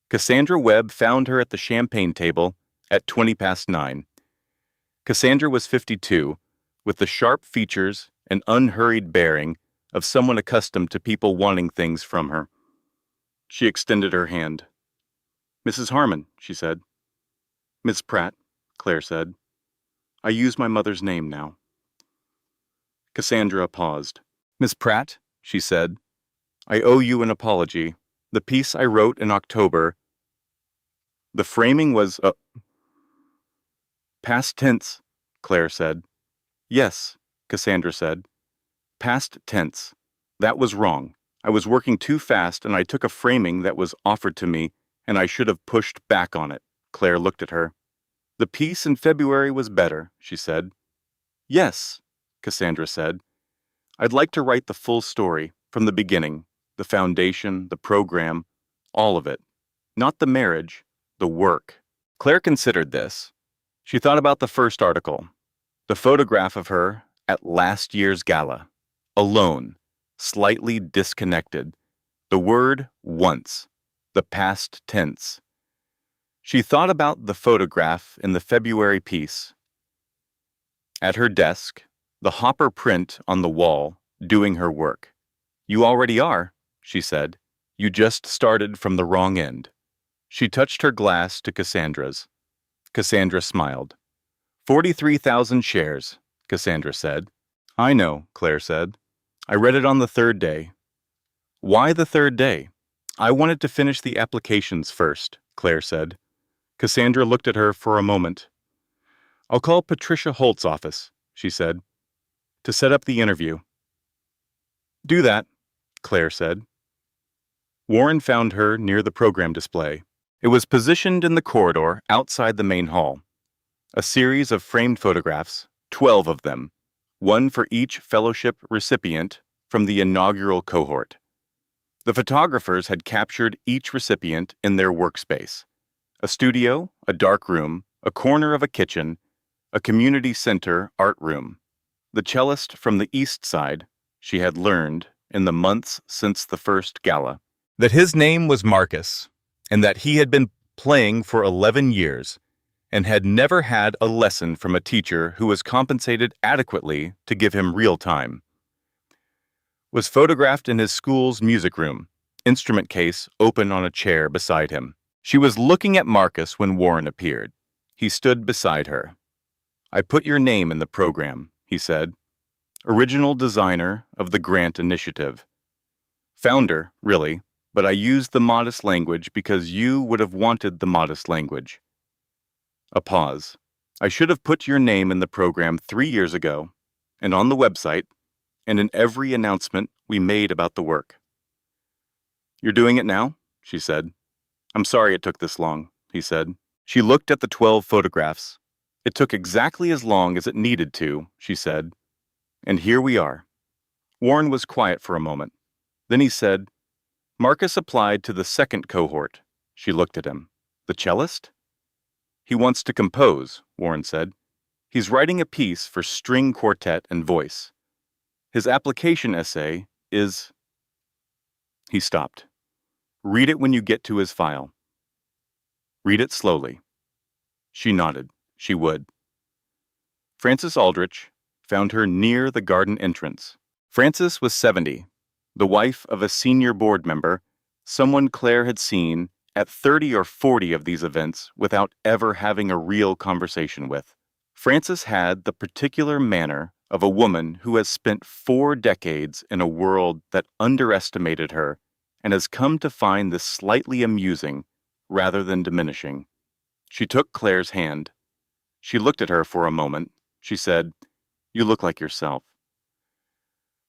Cassandra Webb found her at the champagne table at 9:20. Cassandra was 52, with the sharp features and unhurried bearing of someone accustomed to people wanting things from her. She extended her hand. Mrs. Harmon, she said. Miss Pratt, Claire said. I use my mother's name now. Cassandra paused. Miss Pratt, she said, I owe you an apology. The piece I wrote in October, the framing was past tense, Claire said. Yes, Cassandra said. Past tense. That was wrong. I was working too fast and I took a framing that was offered to me and I should have pushed back on it. Claire looked at her. The piece in February was better, she said. Yes, Cassandra said. I'd like to write the full story, from the beginning, the foundation, the program, all of it. Not the marriage, the work. Claire considered this. She thought about the first article, the photograph of her at last year's gala, alone, slightly disconnected, the word once, the past tense. She thought about the photograph in the February piece. At her desk, the Hopper print on the wall, doing her work. You already are, she said. You just started from the wrong end. She touched her glass to Cassandra's. Cassandra smiled. 43,000 shares, Cassandra said. I know, Claire said. I read it on the 3rd day. Why the 3rd day? I wanted to finish the applications first, Claire said. Cassandra looked at her for a moment. I'll call Patricia Holt's office, she said, to set up the interview. Do that, Claire said. Warren found her near the program display. It was positioned in the corridor outside the main hall. A series of framed photographs, 12 of them, one for each fellowship recipient from the inaugural cohort. The photographers had captured each recipient in their workspace: a studio, a dark room, a corner of a kitchen, a community center art room. The cellist from the East Side, she had learned in the months since the first gala, that his name was Marcus, and that he had been playing for 11 years and had never had a lesson from a teacher who was compensated adequately to give him real time. Was photographed in his school's music room, instrument case open on a chair beside him. She was looking at Marcus when Warren appeared. He stood beside her. "I put your name in the program," he said. "Original designer of the grant initiative. Founder, really, but I used the modest language because you would have wanted the modest language." A pause. "I should have put your name in the program 3 years ago, and on the website, and in every announcement we made about the work." "You're doing it now?" she said. "I'm sorry it took this long," he said. She looked at the 12 photographs. "It took exactly as long as it needed to," she said. "And here we are." Warren was quiet for a moment. Then he said, "Marcus applied to the second cohort." She looked at him. "The cellist?" "He wants to compose," Warren said. "He's writing a piece for string quartet and voice. His application essay is—" He stopped. "Read it when you get to his file." "Read it slowly." She nodded. She would. Frances Aldrich found her near the garden entrance. Frances was 70, the wife of a senior board member, someone Claire had seen at 30 or 40 of these events without ever having a real conversation with. Frances had the particular manner of a woman who has spent 4 decades in a world that underestimated her and has come to find this slightly amusing rather than diminishing. She took Claire's hand. She looked at her for a moment. She said, "You look like yourself."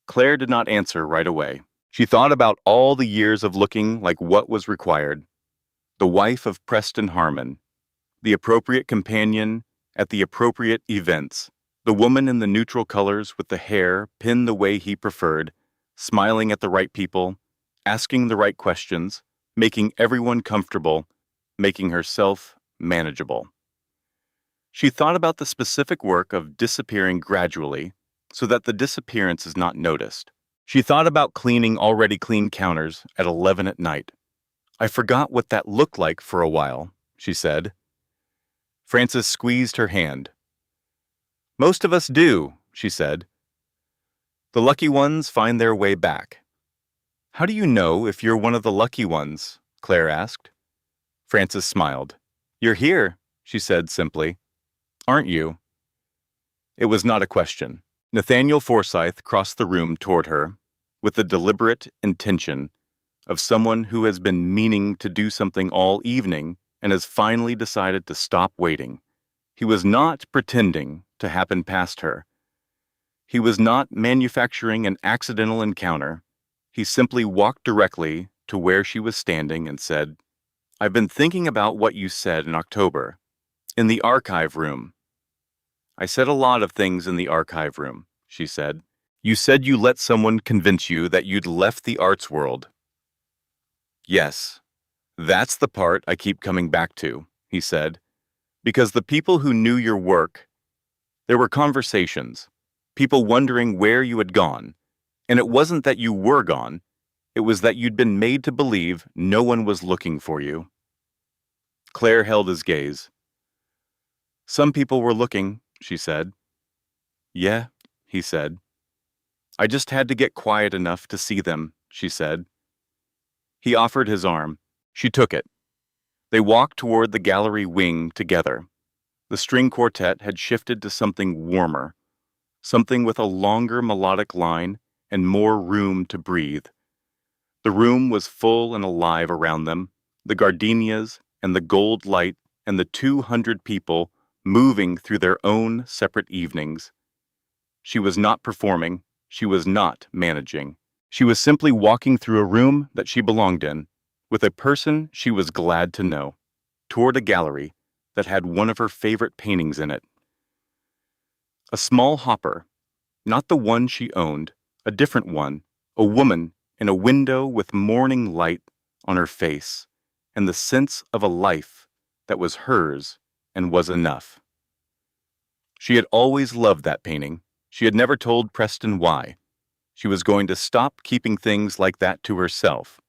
Claire did not answer right away. She thought about all the years of looking like what was required. The wife of Preston Harmon, the appropriate companion at the appropriate events, the woman in the neutral colors with the hair pinned the way he preferred, smiling at the right people, asking the right questions, making everyone comfortable, making herself manageable. She thought about the specific work of disappearing gradually so that the disappearance is not noticed. She thought about cleaning already clean counters at 11 at night. "I forgot what that looked like for a while," she said. Frances squeezed her hand. "Most of us do," she said. "The lucky ones find their way back." "How do you know if you're one of the lucky ones?" Claire asked. Frances smiled. "You're here," she said simply. "Aren't you?" It was not a question. Nathaniel Forsythe crossed the room toward her with the deliberate intention of someone who has been meaning to do something all evening and has finally decided to stop waiting. He was not pretending to happen past her. He was not manufacturing an accidental encounter. He simply walked directly to where she was standing and said, "I've been thinking about what you said in October, in the archive room." "I said a lot of things in the archive room," she said. "You said you let someone convince you that you'd left the arts world." "Yes, that's the part I keep coming back to," he said. "Because the people who knew your work, there were conversations, people wondering where you had gone. And it wasn't that you were gone. It was that you'd been made to believe no one was looking for you." Claire held his gaze. "Some people were looking," she said. "Yeah," he said. "I just had to get quiet enough to see them," she said. He offered his arm. She took it. They walked toward the gallery wing together. The string quartet had shifted to something warmer, something with a longer melodic line and more room to breathe. The room was full and alive around them, the gardenias and the gold light and the 200 people moving through their own separate evenings. She was not performing. She was not managing. She was simply walking through a room that she belonged in, with a person she was glad to know, toward a gallery, that had one of her favorite paintings in it. A small hopper, not the one she owned, a different one, a woman in a window with morning light on her face and the sense of a life that was hers and was enough. She had always loved that painting. She had never told Preston why. She was going to stop keeping things like that to herself.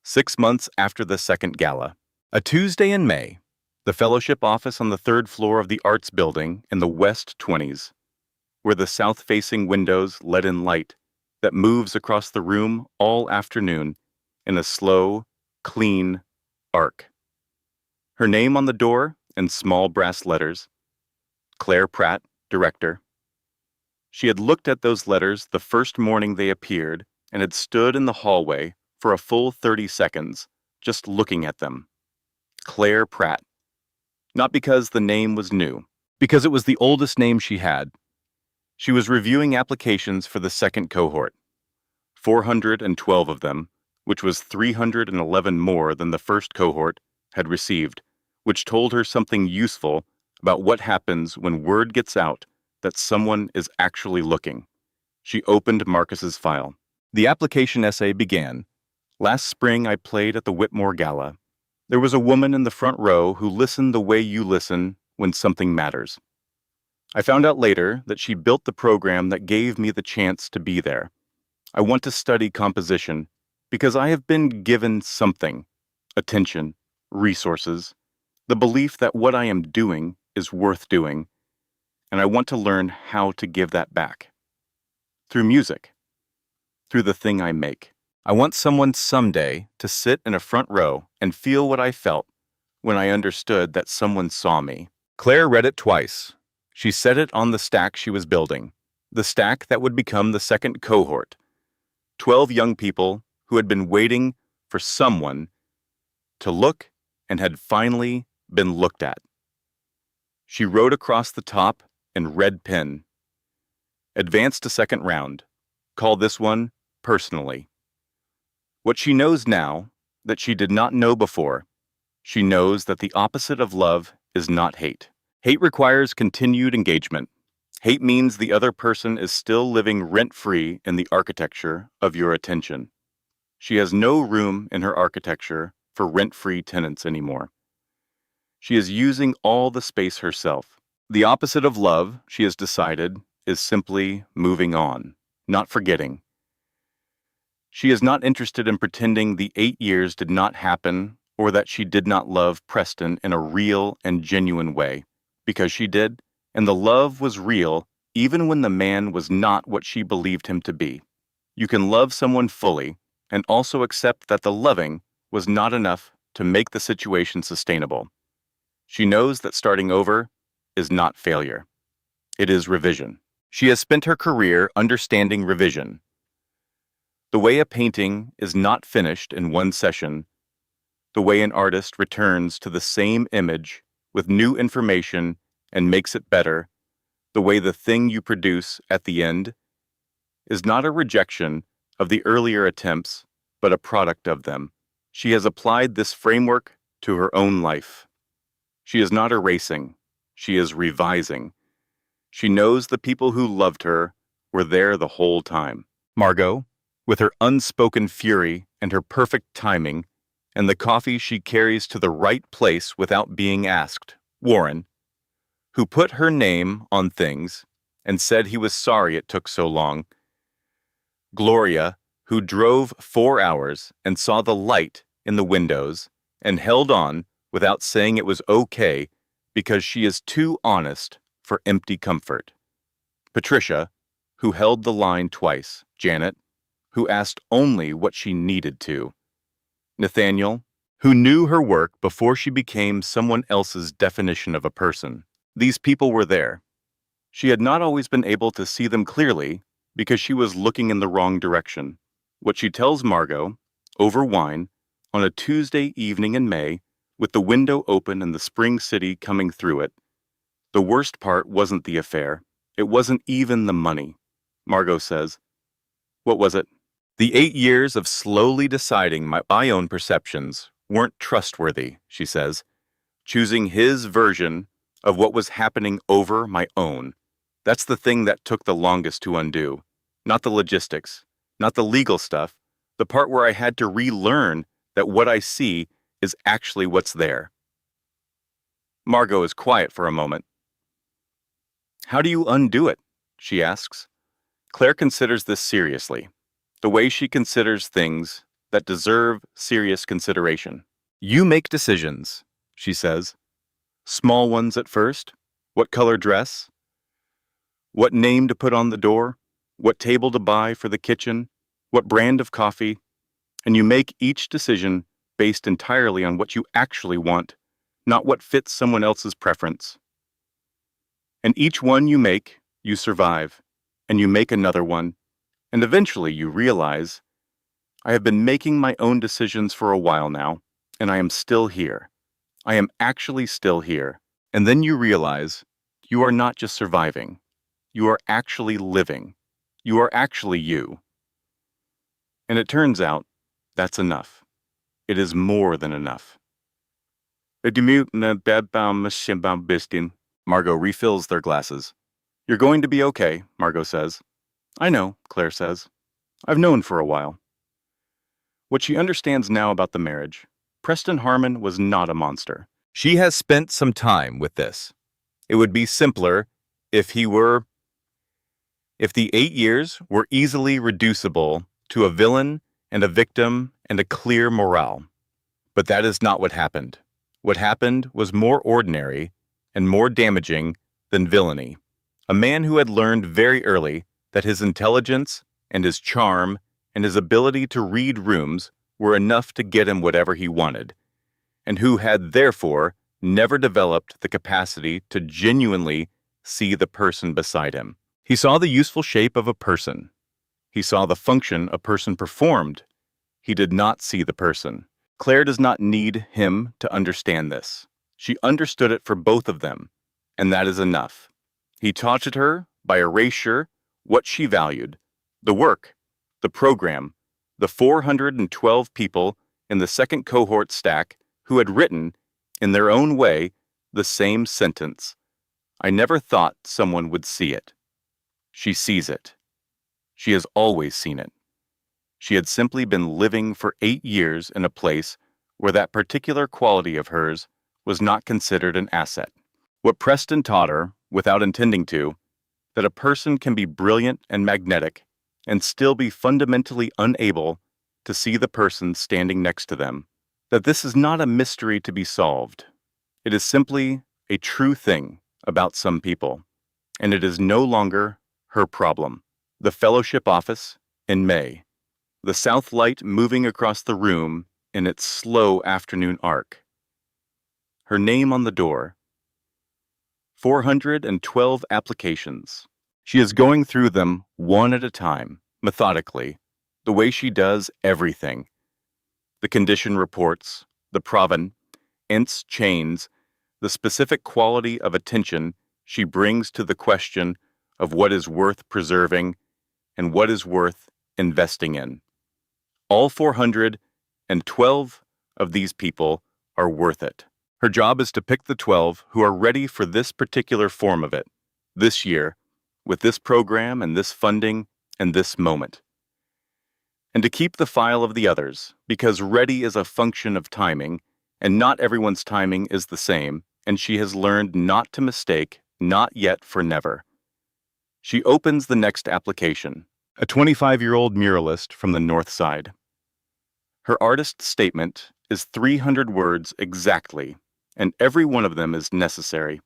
6 months after the second gala. A Tuesday in May, the fellowship office on the third floor of the Arts Building in the West 20s, where the south-facing windows let in light that moves across the room all afternoon in a slow, clean arc. Her name on the door in small brass letters, Claire Pratt, director. She had looked at those letters the first morning they appeared and had stood in the hallway for a full 30 seconds, just looking at them. Claire Pratt. Not because the name was new, because it was the oldest name she had. She was reviewing applications for the second cohort, 412 of them, which was 311 more than the first cohort had received, which told her something useful about what happens when word gets out that someone is actually looking. She opened Marcus's file. The application essay began. Last spring I played at the Whitmore Gala. There was a woman in the front row who listened the way you listen when something matters. I found out later that she built the program that gave me the chance to be there. I want to study composition because I have been given something, attention, resources, the belief that what I am doing is worth doing, and I want to learn how to give that back. Through music, through the thing I make. I want someone someday to sit in a front row and feel what I felt when I understood that someone saw me. Claire read it twice. She set it on the stack she was building, the stack that would become the second cohort. 12 young people who had been waiting for someone to look and had finally been looked at. She wrote across the top in red pen, "Advance to second round. Call this one personally." What she knows now, that she did not know before, she knows that the opposite of love is not hate. Hate requires continued engagement. Hate means the other person is still living rent-free in the architecture of your attention. She has no room in her architecture for rent-free tenants anymore. She is using all the space herself. The opposite of love, she has decided, is simply moving on, not forgetting. She is not interested in pretending the 8 years did not happen or that she did not love Preston in a real and genuine way, because she did, and the love was real even when the man was not what she believed him to be. You can love someone fully and also accept that the loving was not enough to make the situation sustainable. She knows that starting over is not failure. It is revision. She has spent her career understanding revision. The way a painting is not finished in one session, the way an artist returns to the same image with new information and makes it better, the way the thing you produce at the end is not a rejection of the earlier attempts, but a product of them. She has applied this framework to her own life. She is not erasing, she is revising. She knows the people who loved her were there the whole time. Margot, with her unspoken fury and her perfect timing, and the coffee she carries to the right place without being asked. Warren, who put her name on things and said he was sorry it took so long. Gloria, who drove 4 hours and saw the light in the windows and held on without saying it was okay because she is too honest for empty comfort. Patricia, who held the line twice. Janet, who asked only what she needed to. Nathaniel, who knew her work before she became someone else's definition of a person. These people were there. She had not always been able to see them clearly because she was looking in the wrong direction. What she tells Margot, over wine, on a Tuesday evening in May, with the window open and the spring city coming through it, the worst part wasn't the affair. It wasn't even the money. Margot says, "What was it?" "The 8 years of slowly deciding my own perceptions weren't trustworthy," she says. choosing his version of what was happening over my own. That's the thing that took the longest to undo. Not the logistics, not the legal stuff, the part where I had to relearn that what I see is actually what's there. Margot is quiet for a moment. How do you undo it? She asks. Claire considers this seriously, the way she considers things that deserve serious consideration. You make decisions, she says. Small ones at first. What color dress? What name to put on the door? What table to buy for the kitchen? What brand of coffee? And you make each decision based entirely on what you actually want, not what fits someone else's preference. And each one you make, you survive, and you make another one, and eventually you realize, I have been making my own decisions for a while now, and I am still here. I am actually still here. And then you realize, you are not just surviving. You are actually living. You are actually you. And it turns out, that's enough. It is more than enough. Margot refills their glasses. You're going to be okay, Margot says. I know, Claire says. I've known for a while. What she understands now about the marriage, Preston Harmon was not a monster. She has spent some time with this. It would be simpler if the 8 years were easily reducible to a villain and a victim and a clear morale. But that is not what happened. What happened was more ordinary and more damaging than villainy. A man who had learned very early that his intelligence and his charm and his ability to read rooms were enough to get him whatever he wanted, and who had therefore never developed the capacity to genuinely see the person beside him. He saw the useful shape of a person. He saw the function a person performed. He did not see the person. Claire does not need him to understand this. She understood it for both of them, and that is enough. He taught it her by erasure what she valued, the work, the program, the 412 people in the second cohort stack who had written, in their own way, the same sentence. I never thought someone would see it. She sees it. She has always seen it. She had simply been living for 8 years in a place where that particular quality of hers was not considered an asset. What Preston taught her, without intending to, that a person can be brilliant and magnetic and still be fundamentally unable to see the person standing next to them, that this is not a mystery to be solved. It is simply a true thing about some people, and it is no longer her problem. The fellowship office in May. The south light moving across the room in its slow afternoon arc. Her name on the door. 412 applications. She is going through them one at a time, methodically, the way she does everything. The condition reports, the provenance chains, the specific quality of attention she brings to the question of what is worth preserving and what is worth investing in. All 412 of these people are worth it. Her job is to pick the 12 who are ready for this particular form of it, this year, with this program and this funding and this moment. And to keep the file of the others, because ready is a function of timing, and not everyone's timing is the same, and she has learned not to mistake not yet for never. She opens the next application, a 25-year-old muralist from the North Side. Her artist statement is 300 words exactly, and every one of them is necessary.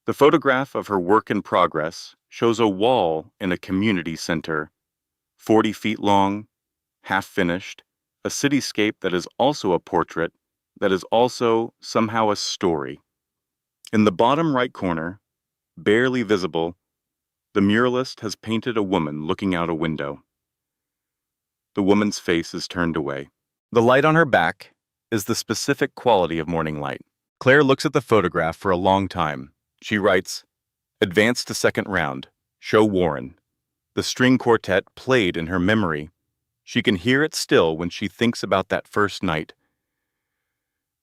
The photograph of her work in progress shows a wall in a community center, 40 feet long, half-finished, a cityscape that is also a portrait, that is also somehow a story. In the bottom right corner, barely visible, the muralist has painted a woman looking out a window. The woman's face is turned away. The light on her back is the specific quality of morning light. Claire looks at the photograph for a long time. She writes, "Advance to second round. Show Warren." The string quartet played in her memory. She can hear it still when she thinks about that first night.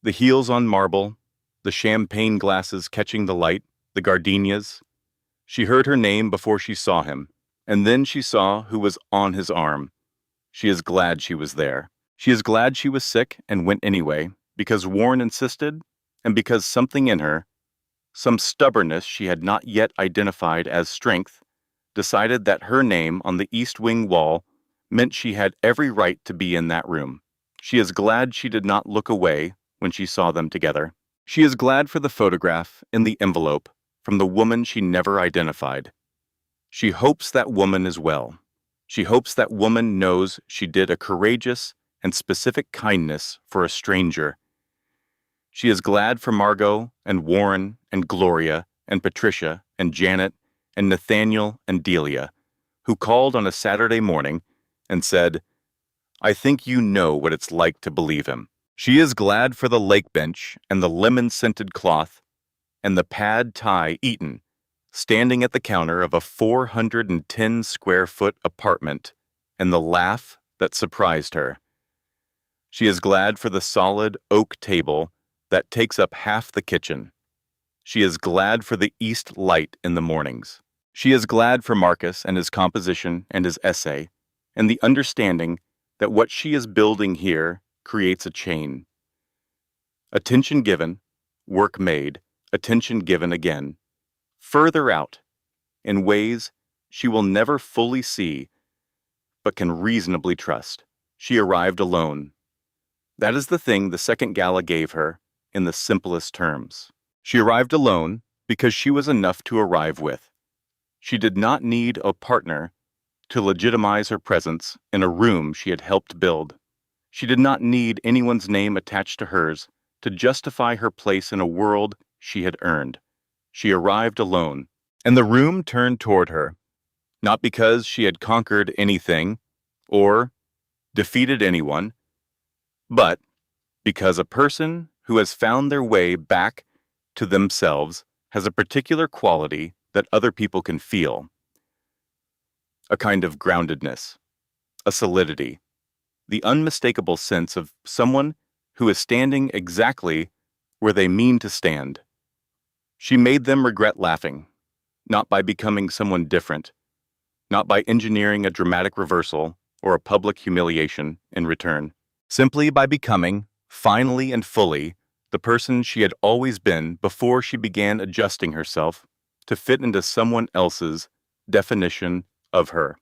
The heels on marble, the champagne glasses catching the light, the gardenias. She heard her name before she saw him, and then she saw who was on his arm. She is glad she was there. She is glad she was sick and went anyway, because Warren insisted, and because something in her, some stubbornness she had not yet identified as strength, decided that her name on the East Wing wall meant she had every right to be in that room. She is glad she did not look away when she saw them together. She is glad for the photograph in the envelope from the woman she never identified. She hopes that woman is well. She hopes that woman knows she did a courageous and specific kindness for a stranger. She is glad for Margot and Warren and Gloria and Patricia and Janet and Nathaniel and Delia, who called on a Saturday morning and said, "I think you know what it's like to believe him." She is glad for the lake bench and the lemon-scented cloth and the pad thai eaten, standing at the counter of a 410-square-foot apartment, and the laugh that surprised her. She is glad for the solid oak table that takes up half the kitchen. She is glad for the east light in the mornings. She is glad for Marcus and his composition and his essay, and the understanding that what she is building here creates a chain. Attention given, work made, attention given again, further out, in ways she will never fully see, but can reasonably trust. She arrived alone. That is the thing the second gala gave her, in the simplest terms. She arrived alone because she was enough to arrive with. She did not need a partner to legitimize her presence in a room she had helped build. She did not need anyone's name attached to hers to justify her place in a world she had earned. She arrived alone, and the room turned toward her, not because she had conquered anything or defeated anyone, but because a person who has found their way back to themselves has a particular quality that other people can feel. A kind of groundedness, a solidity, the unmistakable sense of someone who is standing exactly where they mean to stand. She made them regret laughing, not by becoming someone different, not by engineering a dramatic reversal or a public humiliation in return, simply by becoming, finally and fully, the person she had always been before she began adjusting herself to fit into someone else's definition of her.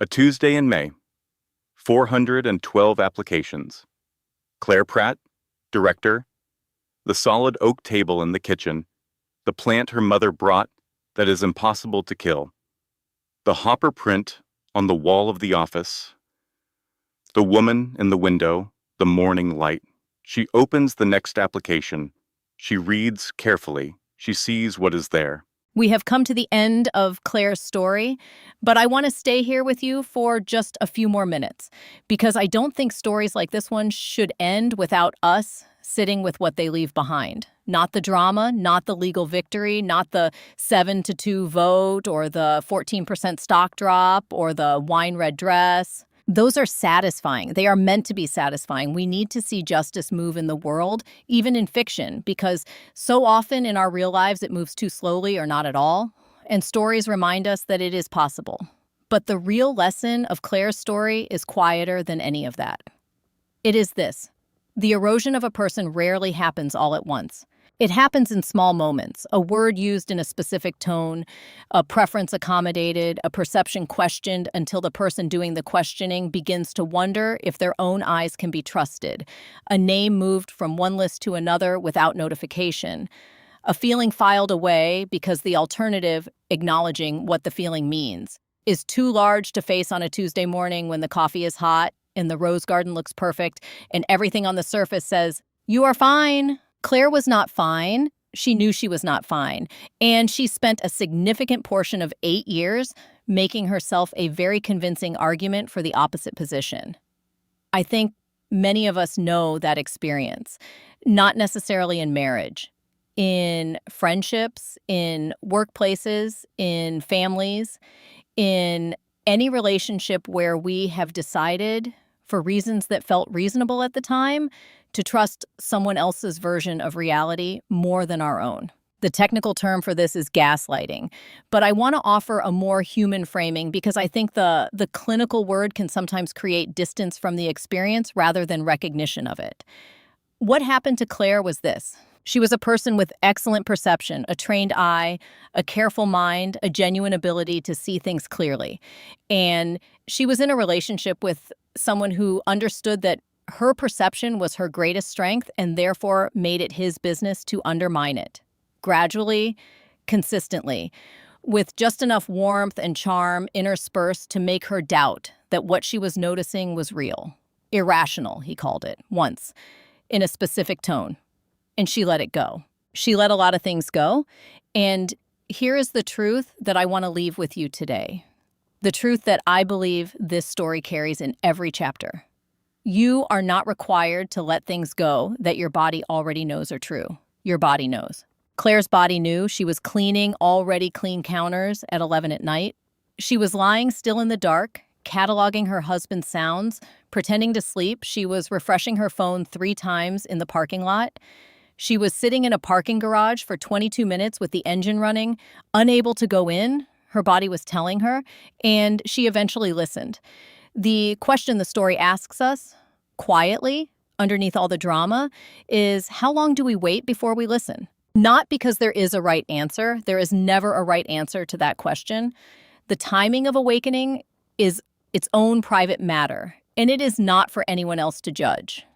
A Tuesday in May, 412 applications. Claire Pratt, director, the solid oak table in the kitchen, the plant her mother brought that is impossible to kill, the hopper print on the wall of the office, the woman in the window, the morning light. She opens the next application. She reads carefully. She sees what is there. We have come to the end of Claire's story, but I want to stay here with you for just a few more minutes, because I don't think stories like this one should end without us sitting with what they leave behind. Not the drama, not the legal victory, not the 7-2 vote or the 14% stock drop or the wine red dress. Those are satisfying. They are meant to be satisfying. We need to see justice move in the world, even in fiction, because so often in our real lives it moves too slowly or not at all. And stories remind us that it is possible. But the real lesson of Claire's story is quieter than any of that. It is this: the erosion of a person rarely happens all at once. It happens in small moments, a word used in a specific tone, a preference accommodated, a perception questioned until the person doing the questioning begins to wonder if their own eyes can be trusted, a name moved from one list to another without notification, a feeling filed away because the alternative, acknowledging what the feeling means, is too large to face on a Tuesday morning when the coffee is hot and the rose garden looks perfect and everything on the surface says, "You are fine." Claire was not fine. She knew she was not fine. And she spent a significant portion of 8 years making herself a very convincing argument for the opposite position. I think many of us know that experience, not necessarily in marriage, in friendships, in workplaces, in families, in any relationship where we have decided, for reasons that felt reasonable at the time, to trust someone else's version of reality more than our own. The technical term for this is gaslighting, but I want to offer a more human framing because I think the clinical word can sometimes create distance from the experience rather than recognition of it. What happened to Claire was this. She was a person with excellent perception, a trained eye, a careful mind, a genuine ability to see things clearly. And she was in a relationship with someone who understood that her perception was her greatest strength and therefore made it his business to undermine it. Gradually, consistently, with just enough warmth and charm interspersed to make her doubt that what she was noticing was real. Irrational, he called it, once, in a specific tone. And she let it go. She let a lot of things go. And here is the truth that I want to leave with you today. The truth that I believe this story carries in every chapter. You are not required to let things go that your body already knows are true. Your body knows. Claire's body knew. She was cleaning already clean counters at 11 at night. She was lying still in the dark, cataloging her husband's sounds, pretending to sleep. She was refreshing her phone 3 times in the parking lot. She was sitting in a parking garage for 22 minutes with the engine running, unable to go in. Her body was telling her, and she eventually listened. The question the story asks us, quietly, underneath all the drama, is how long do we wait before we listen? Not because there is a right answer. There is never a right answer to that question. The timing of awakening is its own private matter, and it is not for anyone else to judge.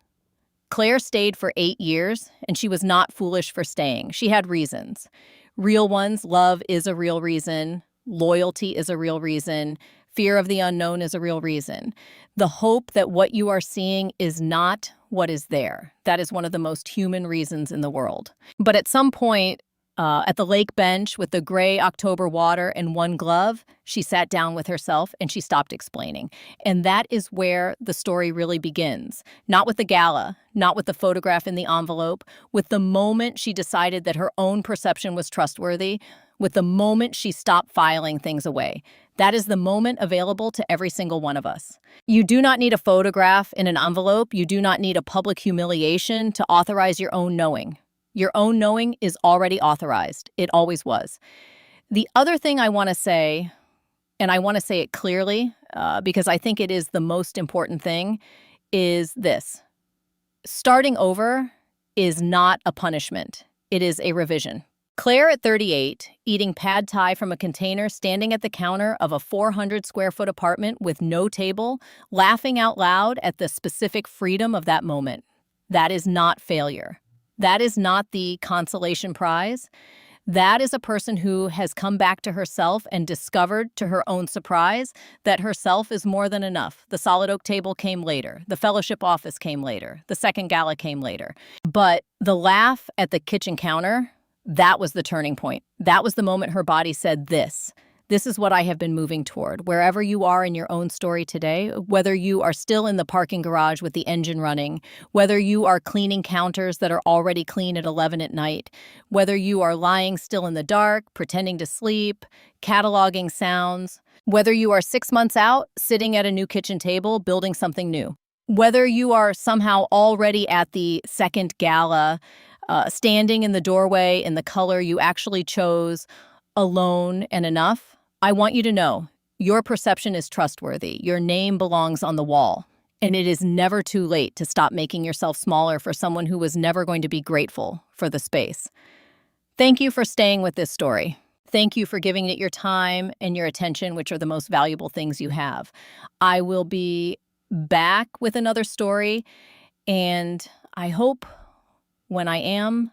Claire stayed for 8 years, and she was not foolish for staying. She had reasons. Real ones. Love is a real reason. Loyalty is a real reason. Fear of the unknown is a real reason. The hope that what you are seeing is not what is there. That is one of the most human reasons in the world. But at some point, at the lake bench with the gray October water and one glove, she sat down with herself and she stopped explaining. And that is where the story really begins. Not with the gala, not with the photograph in the envelope, with the moment she decided that her own perception was trustworthy, with the moment she stopped filing things away. That is the moment available to every single one of us. You do not need a photograph in an envelope. You do not need a public humiliation to authorize your own knowing. Your own knowing is already authorized. It always was. The other thing I want to say, and I want to say it clearly because I think it is the most important thing, is this. Starting over is not a punishment. It is a revision. Claire at 38, eating pad thai from a container, standing at the counter of a 400-square-foot apartment with no table, laughing out loud at the specific freedom of that moment. That is not failure. That is not the consolation prize. That is a person who has come back to herself and discovered, to her own surprise, that herself is more than enough. The solid oak table came later. The fellowship office came later. The second gala came later. But the laugh at the kitchen counter, that was the turning point. That was the moment her body said this. This is what I have been moving toward. Wherever you are in your own story today, whether you are still in the parking garage with the engine running, whether you are cleaning counters that are already clean at 11 at night, whether you are lying still in the dark, pretending to sleep, cataloging sounds, whether you are 6 months out, sitting at a new kitchen table, building something new, whether you are somehow already at the second gala, standing in the doorway in the color you actually chose, alone and enough, I want you to know your perception is trustworthy. Your name belongs on the wall. And it is never too late to stop making yourself smaller for someone who was never going to be grateful for the space. Thank you for staying with this story. Thank you for giving it your time and your attention, which are the most valuable things you have. I will be back with another story, and I hope when I am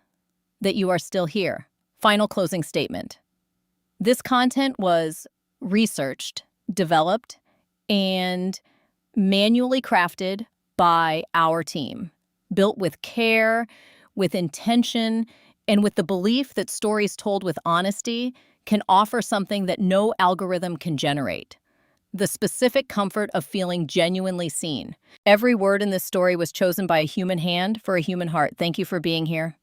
that you are still here. Final closing statement. This content was researched, developed, and manually crafted by our team, built with care, with intention, and with the belief that stories told with honesty can offer something that no algorithm can generate: the specific comfort of feeling genuinely seen. Every word in this story was chosen by a human hand for a human heart. Thank you for being here.